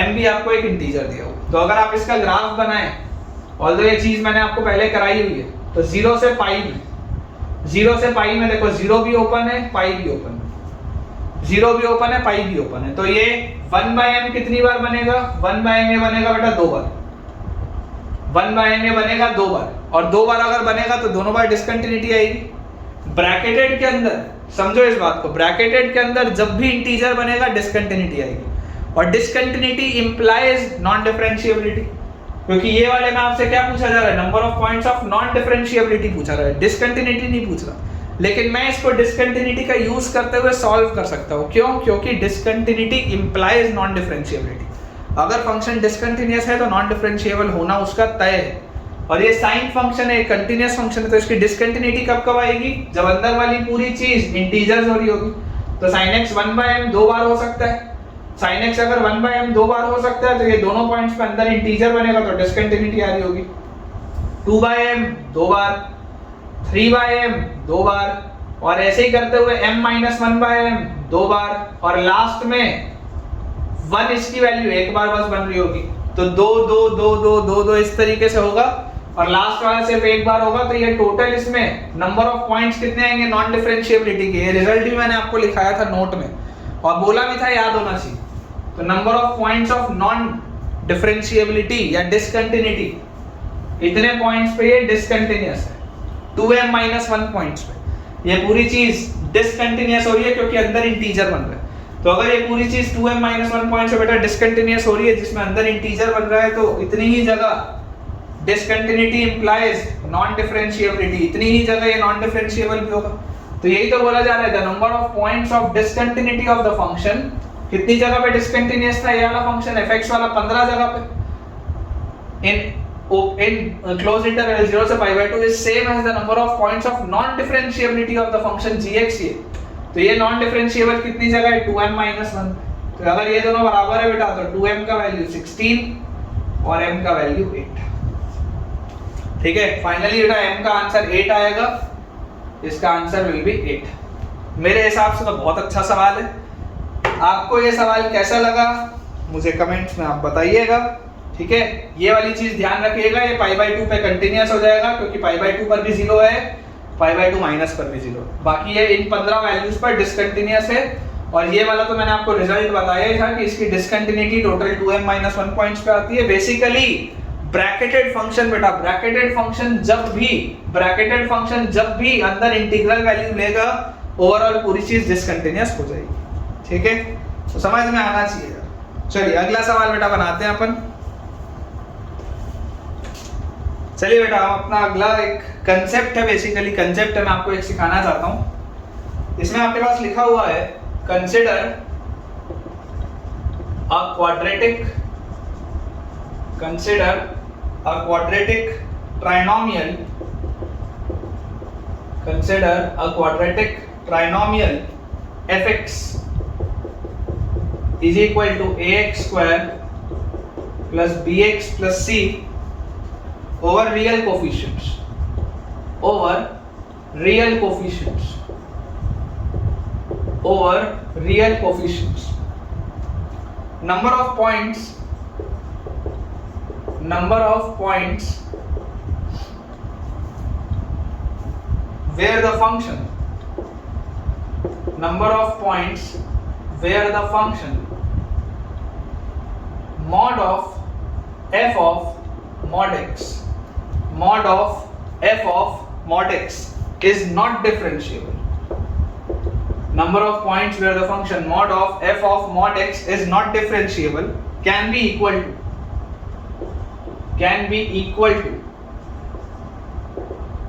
m भी आपको एक इंटीजर दिया हुआ है। तो अगर आप इसका ग्राफ बनाएं, ऑल्दो ये चीज मैंने आपको पहले कराई हुई है, तो 0 से पाई में देखो 0 भी ओपन है, पाई भी ओपन है, 0 भी ओपन है, पाई भी ओपन है, तो ये 1/m कितनी बार बनेगा, 1/m ये बनेगा बेटा 2 बार, 1/m ये बनेगा 2 बार, और 2 बार अगर बनेगा तो दोनों बार डिसकंटिन्यूटी आएगी। ब्रैकेटेड के अंदर समझो इस बात को, ब्रैकेटेड के अंदर जब भी इंटीजर बनेगा डिसकंटिन्यूटी आएगी, और डिसकंटिन्यूटी इंप्लाइज नॉन डिफरेंशिएबिलिटी, क्योंकि ये वाले में आपसे क्या पूछा जा रहा है, number of points of non differentiability पूछा रहा है, डिसकंटिन्यूटी नहीं पूछ रहा। लेकिन मैं इसको डिसकंटिन्यूटी का यूज करते हुए सॉल्व कर सकता हूं, क्यों, क्योंकि डिसकंटिन्यूटी इंप्लाइज नॉन डिफरेंशिएबिलिटी। अगर फंक्शन डिसकंटिन्यूअस है तो नॉन डिफरेंशिएबल होना उसका तय है, और ये साइन फंक्शन है, कंटीन्यूअस फंक्शन है, तो इसकी डिसकंटिन्यूटी कब आएगी, जब अंदर वाली पूरी चीज इंटीजर्स हो रही होगी। तो sin x 1/m 2 बार हो सकता है, sin x अगर 1/m 2 बार हो सकता है तो ये दोनों पॉइंट्स पे अंदर इंटीजर बनेगा तो डिसकंटिन्यूटी आ रही होगी। 2/m 2 बार, 3/m 2 बार, और ऐसे ही करते हुए m-1/m 2 बार, और लास्ट में 1 इसकी वैल्यू 1 बार बस बन रही होगी, तो 2 2 2 2 2 2 इस तरीके से होगा, और लास्ट वाला सिर्फ 1 बार होगा। तो ये टोटल इसमें नंबर ऑफ पॉइंट्स कितने आएंगे नॉन डिफरेंशिएबिलिटी के, ये रिजल्ट भी मैंने आपको लिखाया था नोट में, और बोला भी था याद होना चाहिए। तो number of points of non differentiability या डिसकंटिन्यूटी, इतने पॉइंट्स पे ये डिसकंटिन्यूअस है, 2m-1 पॉइंट्स पे ये पूरी चीज डिसकंटिन्यूअस हो रही है, क्योंकि अंदर इंटीजर बन रहा है। तो अगर ये पूरी चीज 2m-1 पॉइंट से बेटा डिसकंटिन्यूअस हो रही है, जिसमें अंदर इंटीजर बन रहा है, तो इतनी ही जगह डिसकंटिन्यूटी इंप्लाइज नॉन डिफरेंशिएबिलिटी, इतनी ही जगह ये नॉन डिफरेंशिएबल भी होगा। तो यही तो बोला जा रहा है, the number of points of discontinuity of the function, कितनी जगह पे डिसकंटिन्यूअस था ये वाला फंक्शन fx वाला, 15 जगह पे, in closed interval 0 से pi by 2 is same as the number of points of non differentiability of the function gx ये। तो ये नॉन डिफरेंशिएबल कितनी जगह है, 2m - 1। तो अगर ये दोनों बराबर है बेटा तो 2m का वैल्यू 16 और m का वैल्यू 8। ठीक है, फाइनली बेटा m का आंसर 8 आएगा, इसका आंसर विल बी 8। मेरे हिसाब से तो बहुत अच्छा सवाल है। आपको ये सवाल कैसा लगा मुझे कमेंट्स में आप बताइएगा। ठीक है, ये वाली चीज ध्यान रखिएगा, ये पाई बाय 2 पे कंटीन्यूअस हो जाएगा क्योंकि पाई बाय 2 पर भी 0 है, पाई बाय 2 माइनस पर भी 0। बाकी ये इन 15 वैल्यूज पर डिसकंटीन्यूअस है। और ये वाला तो मैंने आपको रिजल्ट बताया ही था कि इसकी डिसकंटिन्यूटी टोटल 2m - 1 पॉइंट्स पे आती है। बेसिकली ब्रैकेटेड फंक्शन बेटा, ब्रैकेटेड फंक्शन जब भी अंदर इंटीग्रल वैल्यू लेगा ओवरऑल पूरी चीज डिसकंटीन्यूअस हो जाएगी। ठीक है, तो समझ में आना चाहिए। चलिए अगला सवाल बेटा बनाते हैं अपन। चलिए बेटा हम अपना अगला एक कंसेप्ट है, बेसिकली कंसेप्ट है, मैं आपको एक सिखाना चाहता हूं। इसमें आपके पास लिखा हुआ है consider a quadratic trinomial, consider a quadratic trinomial fx is equal to ax square plus bx plus c over real coefficients, number of points where the function mod of f of mod x is not differentiable. Number of points where the function mod of f of mod x is not differentiable can be equal to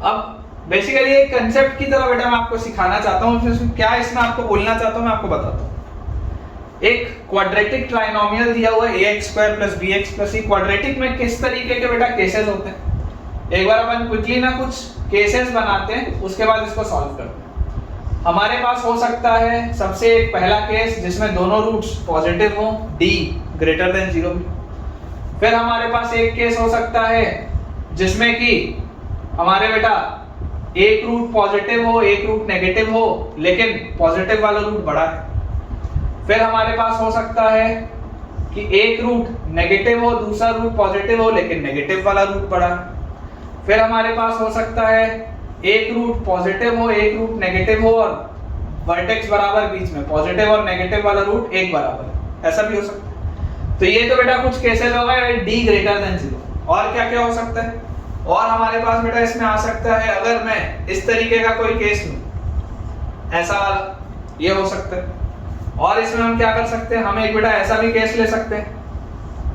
अब basically एक concept की तरह बेटा मैं आपको सिखाना चाहता हूँ। क्या इसमें आपको बोलना चाहता हूँ मैं आपको बताता हूँ। एक क्वाड्रेटिक ट्राइनोमियल दिया हुआ है ax square plus bx plus c। Quadratic में किस तरीके के बेटा केसेस होते हैं, एक बार अपन क्विकली ना कुछ केसेस बनाते हैं, उसके बाद इसको सॉल्व करते हैं। हमारे पास हो सकता है सबसे एक पहला केस जिसमें दोनों रूट्स पॉजिटिव हो, d ग्रेटर देन 0 भी। फिर हमारे पास एक केस हो सकता है जिसमें कि हमारे बेटा एक रूट पॉजिटिव हो एक रूट नेगेटिव हो, लेकिन पॉजिटिव वाला रूट बड़ा है। फिर हमारे पास हो सकता है कि एक रूट नेगेटिव हो दूसरा रूट पॉजिटिव हो, लेकिन नेगेटिव वाला रूट बड़ा है। फिर हमारे पास हो सकता है एक रूट पॉजिटिव हो एक रूट नेगेटिव हो और वर्टेक्स बराबर बीच में, पॉजिटिव और नेगेटिव वाला रूट एक बराबर है, ऐसा भी हो सकता है। तो ये तो बेटा कुछ केसेस हो गए d ग्रेटर देन 0। और क्या क्या हो सकता है, और हमारे पास बेटा इसमें आ सकता है अगर मैं इस तरीके का कोई केस लूं, ऐसा वाला, ये हो सकता है। और इसमें हम क्या कर सकते हैं, हम एक बेटा ऐसा भी केस ले सकते हैं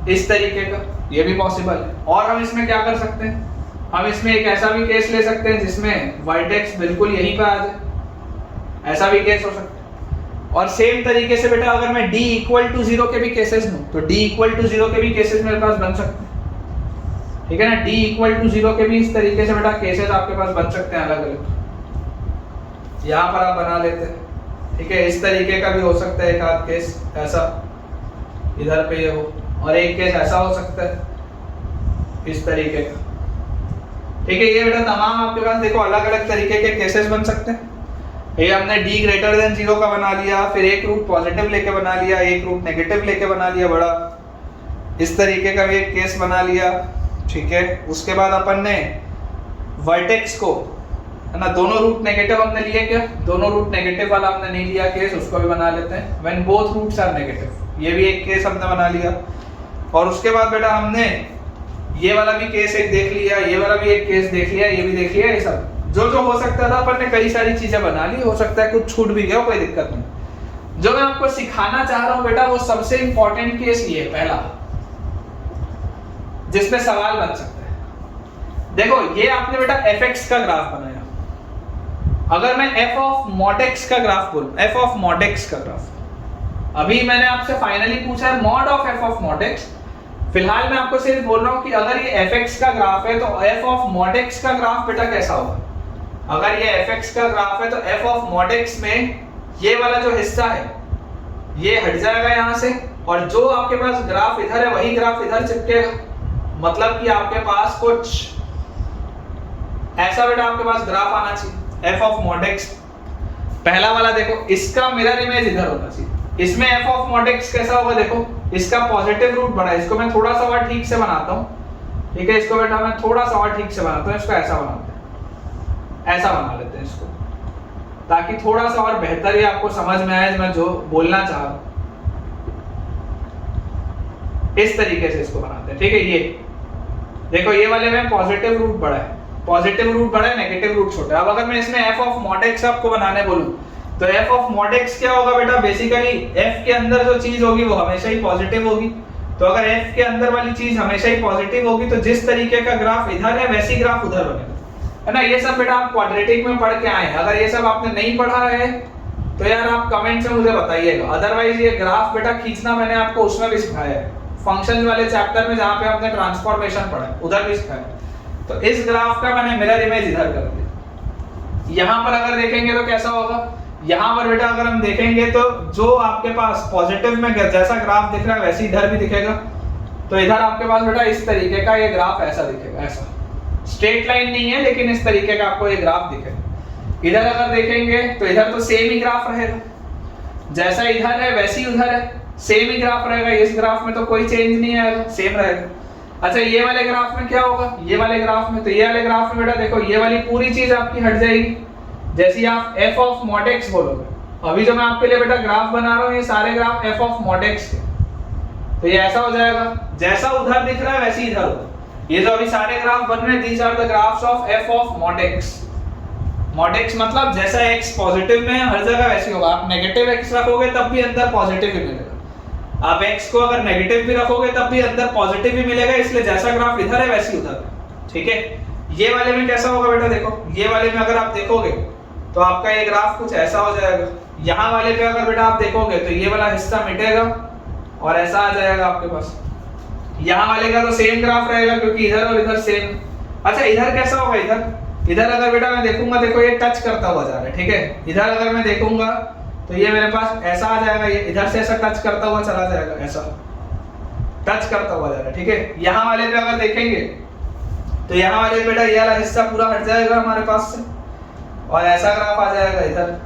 इस तरीके का, ये भी पॉसिबल है। और हम इसमें क्या कर सकते हैं, हम इसमें एक ऐसा भी केस ले सकते हैं जिसमें वर्टेक्स बिल्कुल यहीं पे आ जाए, ऐसा भी केस हो सकता है। और सेम तरीके से बेटा अगर मैं d इक्वल टू 0 के भी केसेस लूं तो d इक्वल टू 0 के भी केसेस मेरे पास बन सकते हैं। ठीक है ना, d इक्वल टू 0 के भी इस तरीके से बेटा केसेस आपके पास बन सकते हैं अलग अलग, यहाँ पर आप बना लेते हैं। ठीक है, इस तरीके का भी हो सकता है एक आध केस ऐसा इधर पे ये हो, और एक केस ऐसा हो सकता है इस तरीके का। ठीक है, ये बेटा तमाम आपके पास देखो अलग अलग तरीके के केसेस बन सकते हैं। ये हमने d ग्रेटर देन 0 का बना लिया, फिर एक रूट पॉजिटिव लेके बना लिया, एक रूट नेगेटिव लेके बना लिया बड़ा, इस तरीके का भी एक केस बना लिया। ठीक है, उसके बाद अपन ने वर्टेक्स को है ना, दोनों रूट नेगेटिव हमने लिए क्या, दोनों रूट नेगेटिव वाला हमने नहीं लिया केस, उसको भी बना लेते हैं when both roots are negative, ये भी एक केस हमने बना लिया। और उसके बाद बेटा हमने ये वाला भी केस एक देख लिया, ये वाला भी एक केस देख लिया, ये भी देख लिया। ये सब जो जो हो सकता था अपन ने कई सारी चीजें बना ली, हो सकता है कुछ छूट भी गया, कोई दिक्कत नहीं। जो मैं आपको सिखाना चाह रहा हूं बेटा वो सबसे इंपॉर्टेंट केस ये है पहला, जिसमें सवाल बन सकता है। देखो ये आपने बेटा fx का ग्राफ बनाया, अगर मैं f ऑफ mod x का ग्राफ बोलूं, f ऑफ mod x का ग्राफ, अभी मैंने आपसे फाइनली पूछा है mod of f of mod x, फिलहाल मैं आपको सिर्फ बोल रहा हूं कि अगर ये fx का ग्राफ है तो f ऑफ mod x का ग्राफ बेटा कैसा होगा। अगर ये fx का ग्राफ है तो f ऑफ mod x में ये वाला जो हिस्सा है ये हट जाएगा यहां से, और जो आपके पास ग्राफ इधर है वही ग्राफ इधर चिपकेगा, मतलब कि आपके पास कुछ ऐसा बेटा आपके पास ग्राफ आना चाहिए f ऑफ mod x। पहला वाला देखो, इसका मिरर इमेज इधर होना चाहिए। इसमें f ऑफ mod x कैसा होगा, देखो इसका पॉजिटिव रूट बड़ा है, इसको मैं थोड़ा सा और ठीक से बनाता हूं, ठीक है, इसको बेटा मैं थोड़ा सा और ठीक से बनाता हूं, इसको ऐसा बनाते हैं, ऐसा बना लेते हैं इसको, ताकि थोड़ा सा और बेहतर ही आपको समझ में आए मैं जो बोलना चाह रहा हूं। इस तरीके से इसको बनाते हैं, ठीक है। ये देखो ये वाले में पॉजिटिव रूट बड़ा है, पॉजिटिव रूट बड़ा है, नेगेटिव रूट छोटा है। अब अगर मैं इसमें f ऑफ mod x आपको बनाने बोलूं तो f ऑफ mod x क्या होगा बेटा, बेसिकली f के अंदर जो चीज होगी वो हमेशा ही पॉजिटिव होगी। तो अगर f के अंदर वाली चीज हमेशा ही पॉजिटिव होगी तो जिस तरीके का ग्राफ इधर है वैसी ग्राफ उधर बनेगा, है ना। ये सब बेटा आप क्वाड्रेटिक में पढ़ के आए हैं, अगर ये सब आपने नहीं पढ़ा है तो यार आप कमेंट से मुझे बताइएगा। अदरवाइज ये ग्राफ बेटा खींचना मैंने आपको उसमें भी सिखाया है, फंक्शंस वाले चैप्टर में जहां पे आपने ट्रांसफॉर्मेशन पढ़ा है उधर भी सिखाया। तो इस ग्राफ का मैंने मिरर इमेज इधर कर दिया। यहां पर अगर देखेंगे तो कैसा होगा, यहां पर बेटा अगर हम देखेंगे तो जो आपके पास पॉजिटिव में जैसा ग्राफ दिख रहा है वैसे इधर भी दिखेगा। तो इधर आपके पास बेटा इस तरीके का ये ग्राफ ऐसा दिखेगा, ऐसा स्ट्रेट लाइन नहीं है लेकिन इस तरीके का आपको ये ग्राफ दिखेगा। इधर अगर देखेंगे तो इधर तो सेम ही ग्राफ रहेगा, जैसा इधर है वैसे ही उधर है, सेम ही ग्राफ रहेगा। इस ग्राफ में तो कोई चेंज नहीं आएगा, सेम रहेगा। अच्छा ये वाले ग्राफ में क्या होगा, ये वाले ग्राफ में, तो ये वाले ग्राफ में बेटा देखो ये वाली पूरी चीज आपकी हट जाएगी। जैसे आप f ऑफ mod x बोलोगे, अभी जो मैं आपके लिए बेटा ग्राफ बना रहा हूं ये सारे graph f of mod x के, तो ये ऐसा हो जाएगा, जैसा उधर दिख रहा है वैसे ही इधर होगा। ये जो अभी सारे ग्राफ बन रहे हैं these are the graphs of f of mod x। mod x मतलब जैसा x पॉजिटिव में है हर जगह वैसे होगा। आप नेगेटिव x रखोगे तब भी अंदर पॉजिटिव ही मिलेगा, आप x को अगर नेगेटिव भी रखोगे तब भी अंदर पॉजिटिव ही मिलेगा, इसलिए जैसा ग्राफ इधर है वैसे ही उधर है, ठीक है। ये वाले में कैसा होगा बेटा, देखो ये वाले में अगर आप देखोगे तो आपका ये ग्राफ कुछ ऐसा हो जाएगा। यहाँ वाले पे अगर बेटा आप देखोगे तो ये वाला हिस्सा मिटेगा और ऐसा आ जाएगा आपके पास। यहाँ वाले का तो सेम ग्राफ रहेगा क्योंकि इधर और इधर सेम। अच्छा इधर कैसा होगा, इधर अगर बेटा मैं देखूंगा, देखो ये टच करता हुआ जा रहा है, ठीक है। इधर अगर मैं देखूंगा तो ये मेरे पास ऐसा आ जाएगा, ये इधर से ऐसा टच करता हुआ चला जाएगा, ऐसा टच करता हुआ जा रहा है, ठीक है। यहाँ वाले पे अगर देखेंगे तो यहाँ वाले बेटा ये वाला हिस्सा पूरा हट जाएगा हमारे पास से और ऐसा ग्राफ आ जाएगा इधर।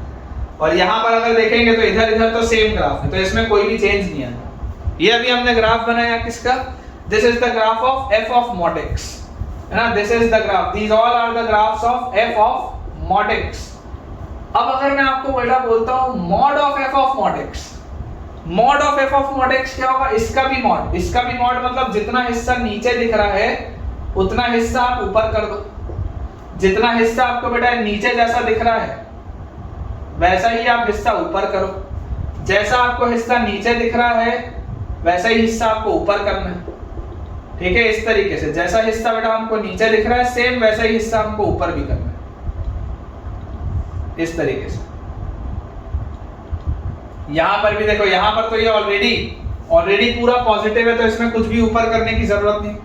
और यहाँ पर अगर देखेंगे तो इधर तो सेम ग्राफ है, तो इसमें कोई भी चेंज नहीं है। ये अभी हमने ग्राफ बनाया किसका, this is the graph of f of mod x, है ना। This is the graph, these all are the graphs of f of mod x। अब अगर मैं आपको बेटा बोलता हूँ mod of f of mod x, mod of f of mod x क्या होगा, इसका भी mod मतलब जितना हिस्सा नीचे दिख रहा है उतना हिस्सा आप ऊपर कर दो। जितना हिस्सा आपको बेटा नीचे जैसा दिख रहा है वैसा ही आप हिस्सा ऊपर करो, जैसा आपको हिस्सा नीचे दिख रहा है वैसा ही हिस्सा आपको ऊपर करना है, ठीक है। इस तरीके से जैसा हिस्सा बेटा हमको नीचे दिख रहा है सेम वैसा ही हिस्सा हमको ऊपर भी करना है, इस तरीके से। यहां पर भी देखो, यहां पर तो ये ऑलरेडी पूरा पॉजिटिव है तो इसमें कुछ भी ऊपर करने की जरूरत नहीं।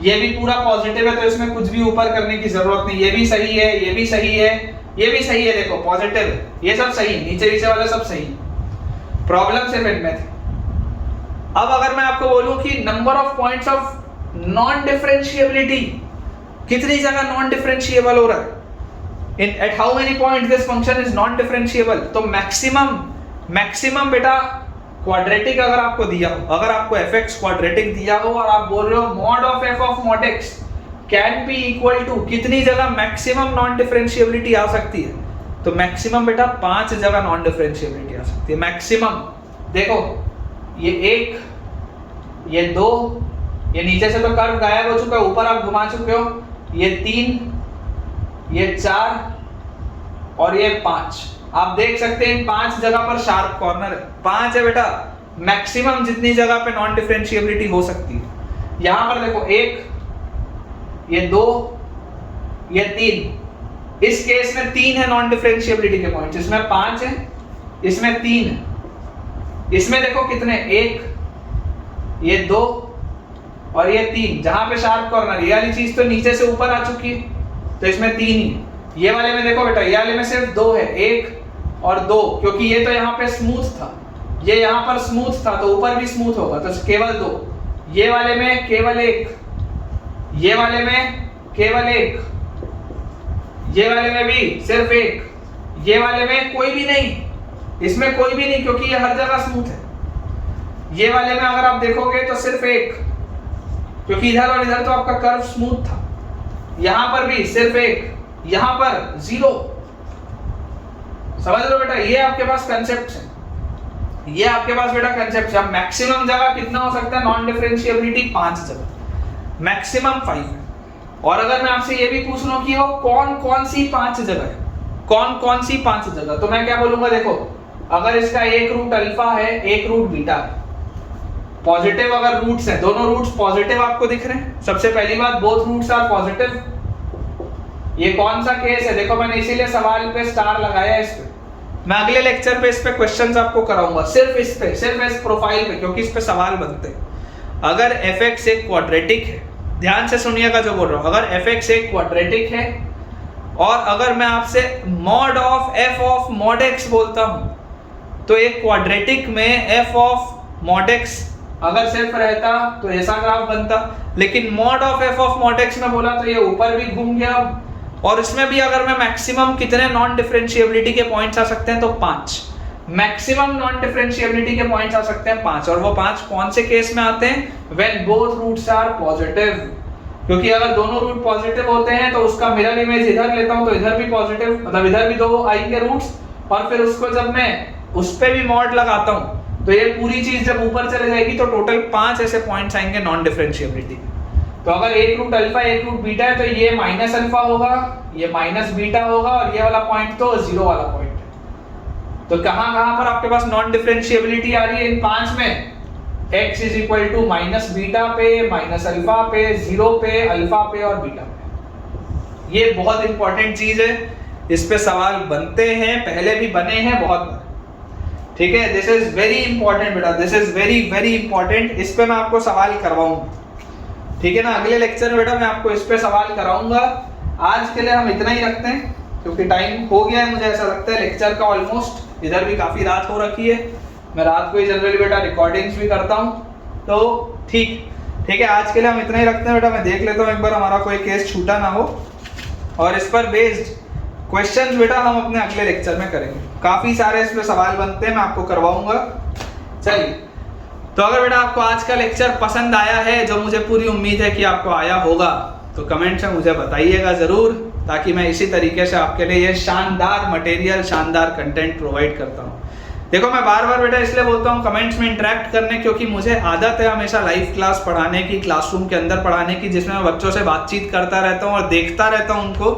ये भी पूरा पॉजिटिव है तो इसमें कुछ भी ऊपर करने की जरूरत नहीं। ये भी सही है, ये भी सही है, ये भी सही है, देखो पॉजिटिव, ये सब सही, नीचे वाले सब सही। प्रॉब्लम सिर्फ इनमें थी। अब अगर मैं आपको बोलूं कि number of points of non differentiability, कितनी जगह नॉन डिफरेंशिएबल हो रहा है, at how many points this function is non differentiable, तो मैक्सिमम बेटा क्वाड्रेटिक अगर आपको दिया हो, अगर आपको fx क्वाड्रेटिक दिया हो और आप बोल रहे हो mod of f of mod x can be equal to, कितनी जगह मैक्सिमम नॉन डिफरेंशिएबिलिटी आ सकती है, तो मैक्सिमम बेटा 5 जगह नॉन डिफरेंशिएबिलिटी आ सकती है मैक्सिमम। देखो ये 1, ये 2, ये नीचे से तो कर्व गायब हो चुका है, ऊपर आप घुमा चुके हो, ये 3, ये 4 और ये 5। आप देख सकते हैं इन 5 जगह पर शार्प कॉर्नर है, 5 है बेटा मैक्सिमम जितनी जगह पे नॉन डिफरेंशिएबिलिटी हो सकती है। यहां पर देखो 1, ये 2, ये 3, इस केस में 3 है नॉन डिफरेंशिएबिलिटी के पॉइंट्स, इसमें 5 है, इसमें 3 है, इसमें देखो कितने, 1, ये 2 और ये 3, जहां पे शार्प कॉर्नर, ये वाली चीज तो नीचे से ऊपर आ चुकी है, तो इसमें 3 ही है। ये वाले में देखो बेटा, ये वाले में सिर्फ 2 है, 1 और 2, क्योंकि ये तो यहाँ पे स्मूथ था, ये यहाँ पर स्मूथ था, तो ऊपर भी स्मूथ होगा, तो केवल 2। ये वाले में केवल 1, ये वाले में केवल 1, ये वाले में भी सिर्फ 1, ये वाले में कोई भी नहीं, इसमें कोई भी नहीं, क्योंकि ये हर जगह स्मूथ है। ये वाले में अगर आप देखोगे तो सिर्फ 1, क्योंकि इधर और इधर तो आपका कर्व स्मूथ था। यहां पर भी सिर्फ 1, यहां पर 0। समझ लो बेटा, ये आपके पास कंसेप्ट है, ये आपके पास बेटा कंसेप्ट है। मैक्सिमम जगह कितना हो सकता है नॉन डिफरेंशिएबिलिटी? 5 जगह, मैक्सिमम 5 है। और अगर मैं आपसे ये भी पूछ लूं कि वो कौन कौन सी 5 जगह है, कौन कौन सी 5 जगह, तो मैं क्या बोलूंगा, देखो अगर इसका एक रूट अल्फा है, एक रूट बीटा है, पॉजिटिव अगर रूट्स हैं, दोनों रूट्स पॉजिटिव आपको दिख रहे हैं, सबसे पहली बात बोथ रूट्स आर पॉजिटिव। ये कौन सा केस है, देखो मैंने इसीलिए सवाल पे स्टार लगाया इस पे। मैं अगले लेक्चर पे इस पे क्वेश्चंस आपको कराऊंगा, सिर्फ इस पे, सिर्फ इस प्रोफाइल पे, क्योंकि इस पे सवाल बनते हैं। अगर fx एक क्वाड्रेटिक है, ध्यान से सुनिएगा जो बोल रहा हूं, अगर fx एक क्वाड्रेटिक है और अगर मैं आपसे mod of f of mod x बोलता हूं, तो एक क्वाड्रेटिक में f ऑफ मॉड x अगर सिर्फ रहता तो ऐसा ग्राफ बनता, लेकिन mod of f of mod x में बोला तो ये ऊपर भी घूम गया। और इसमें भी अगर मैं मैक्सिमम कितने नॉन डिफरेंशिएबिलिटी के पॉइंट्स आ सकते हैं, तो 5 मैक्सिमम नॉन डिफरेंशिएबिलिटी के पॉइंट्स आ सकते हैं 5। और वो 5 कौन से केस में आते हैं? When both roots are positive, क्योंकि अगर दोनों रूट पॉजिटिव होते हैं तो उसका मिरर इमेज इधर लेता हूं तो इधर भी पॉजिटिव, मतलब इधर भी 2 आएंगे रूट्स, और फिर उसको जब मैं उस पे भी मॉड लगाता हूं तो ये पूरी चीज जब ऊपर चले जाएगी तो टोटल 5 ऐसे पॉइंट्स आएंगे नॉन डिफरेंशिएबिलिटी। तो अगर एक रूट अल्फा एक रूट बीटा है तो ये माइनस अल्फा होगा, ये माइनस बीटा होगा, और ये वाला पॉइंट तो 0 वाला पॉइंट है। तो कहां पर आपके पास नॉन डिफरेंशिएबिलिटी आ रही है इन 5 में? x is equal to minus beta पे, माइनस अल्फा पे, 0 पे, अल्फा पे और बीटा पे। ये बहुत इंपॉर्टेंट चीज है, इस पे सवाल बनते हैं, पहले भी बने हैं बहुत बार, ठीक है। दिस इज वेरी इंपॉर्टेंट बेटा, this is very very important, इस पे मैं आपको सवाल करवाऊंगा, ठीक है ना। अगले लेक्चर में बेटा मैं आपको इस पे सवाल कराऊंगा। आज के लिए हम इतना ही रखते हैं, क्योंकि टाइम हो गया है, मुझे ऐसा लगता है लेक्चर का ऑलमोस्ट। इधर भी काफी रात हो रखी है, मैं रात को ही जनरली बेटा रिकॉर्डिंग्स भी करता हूँ, तो ठीक है। आज के लिए हम इतना ही रखते हैं बेटा। मैं देख लेता हूँ एक बार हमारा कोई केस छूटा ना हो, और इस पर बेस्ड क्वेश्चंस बेटा हम अपने अगले लेक्चर में करेंगे। काफी सारे इसमें सवाल बनते हैं, मैं आपको करवाऊंगा। चलिए, तो अगर बेटा आपको आज का लेक्चर पसंद आया है, जो मुझे पूरी उम्मीद है कि आपको आया होगा, तो कमेंट में मुझे बताइएगा जरूर, ताकि मैं इसी तरीके से आपके लिए ये शानदार मटेरियल, शानदार कंटेंट प्रोवाइड करता हूँ। देखो मैं बार बार बेटा इसलिए बोलता हूँ कमेंट्स में इंटरेक्ट करने, क्योंकि मुझे आदत है हमेशा लाइव क्लास पढ़ाने की, क्लासरूम के अंदर पढ़ाने की, जिसमें मैं बच्चों से बातचीत करता रहता हूँ और देखता रहता हूँ उनको,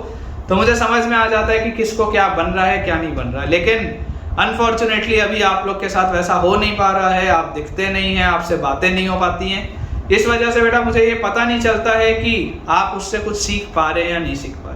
तो मुझे समझ में आ जाता है कि किसको क्या बन रहा है, क्या नहीं बन रहा है। लेकिन अनफॉर्चुनेटली अभी आप लोग के साथ वैसा हो नहीं पा रहा है, आप दिखते नहीं हैं, आपसे बातें नहीं हो पाती हैं। इस वजह से बेटा मुझे ये पता नहीं चलता है कि आप उससे कुछ सीख पा रहे हैं या नहीं सीख पा रहे।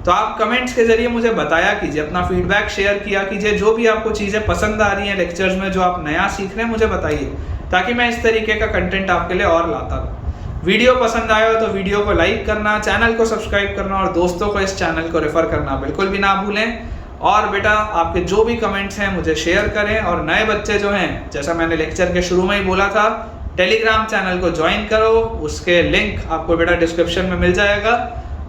तो आप कमेंट्स के जरिए मुझे बताया कीजिए, अपना फीडबैक शेयर किया कीजिए, जो भी आपको चीज़ें पसंद आ रही हैं लेक्चर्स में, जो आप नया सीख रहे हैं मुझे बताइए, ताकि मैं इस तरीके का कंटेंट आपके लिए और लाता रहूं। वीडियो पसंद आया हो तो वीडियो को लाइक करना, चैनल को सब्सक्राइब करना और दोस्तों को इस चैनल को रेफर करना बिल्कुल भी ना भूलें। और बेटा आपके जो भी कमेंट्स हैं मुझे शेयर करें, और नए बच्चे जो हैं, जैसा मैंने लेक्चर के शुरू में ही बोला था, टेलीग्राम चैनल को ज्वाइन करो, उसके लिंक आपको बेटा डिस्क्रिप्शन में मिल जाएगा।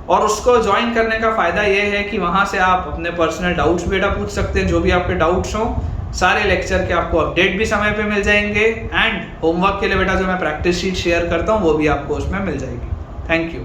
और उसको ज्वाइन करने का फ़ायदा ये है कि वहाँ से आप अपने पर्सनल डाउट्स बेटा पूछ सकते हैं, जो भी आपके डाउट्स हों। सारे लेक्चर के आपको अपडेट भी समय पे मिल जाएंगे, एंड होमवर्क के लिए बेटा जो मैं प्रैक्टिस शीट शेयर करता हूँ वो भी आपको उसमें मिल जाएगी। Thank you.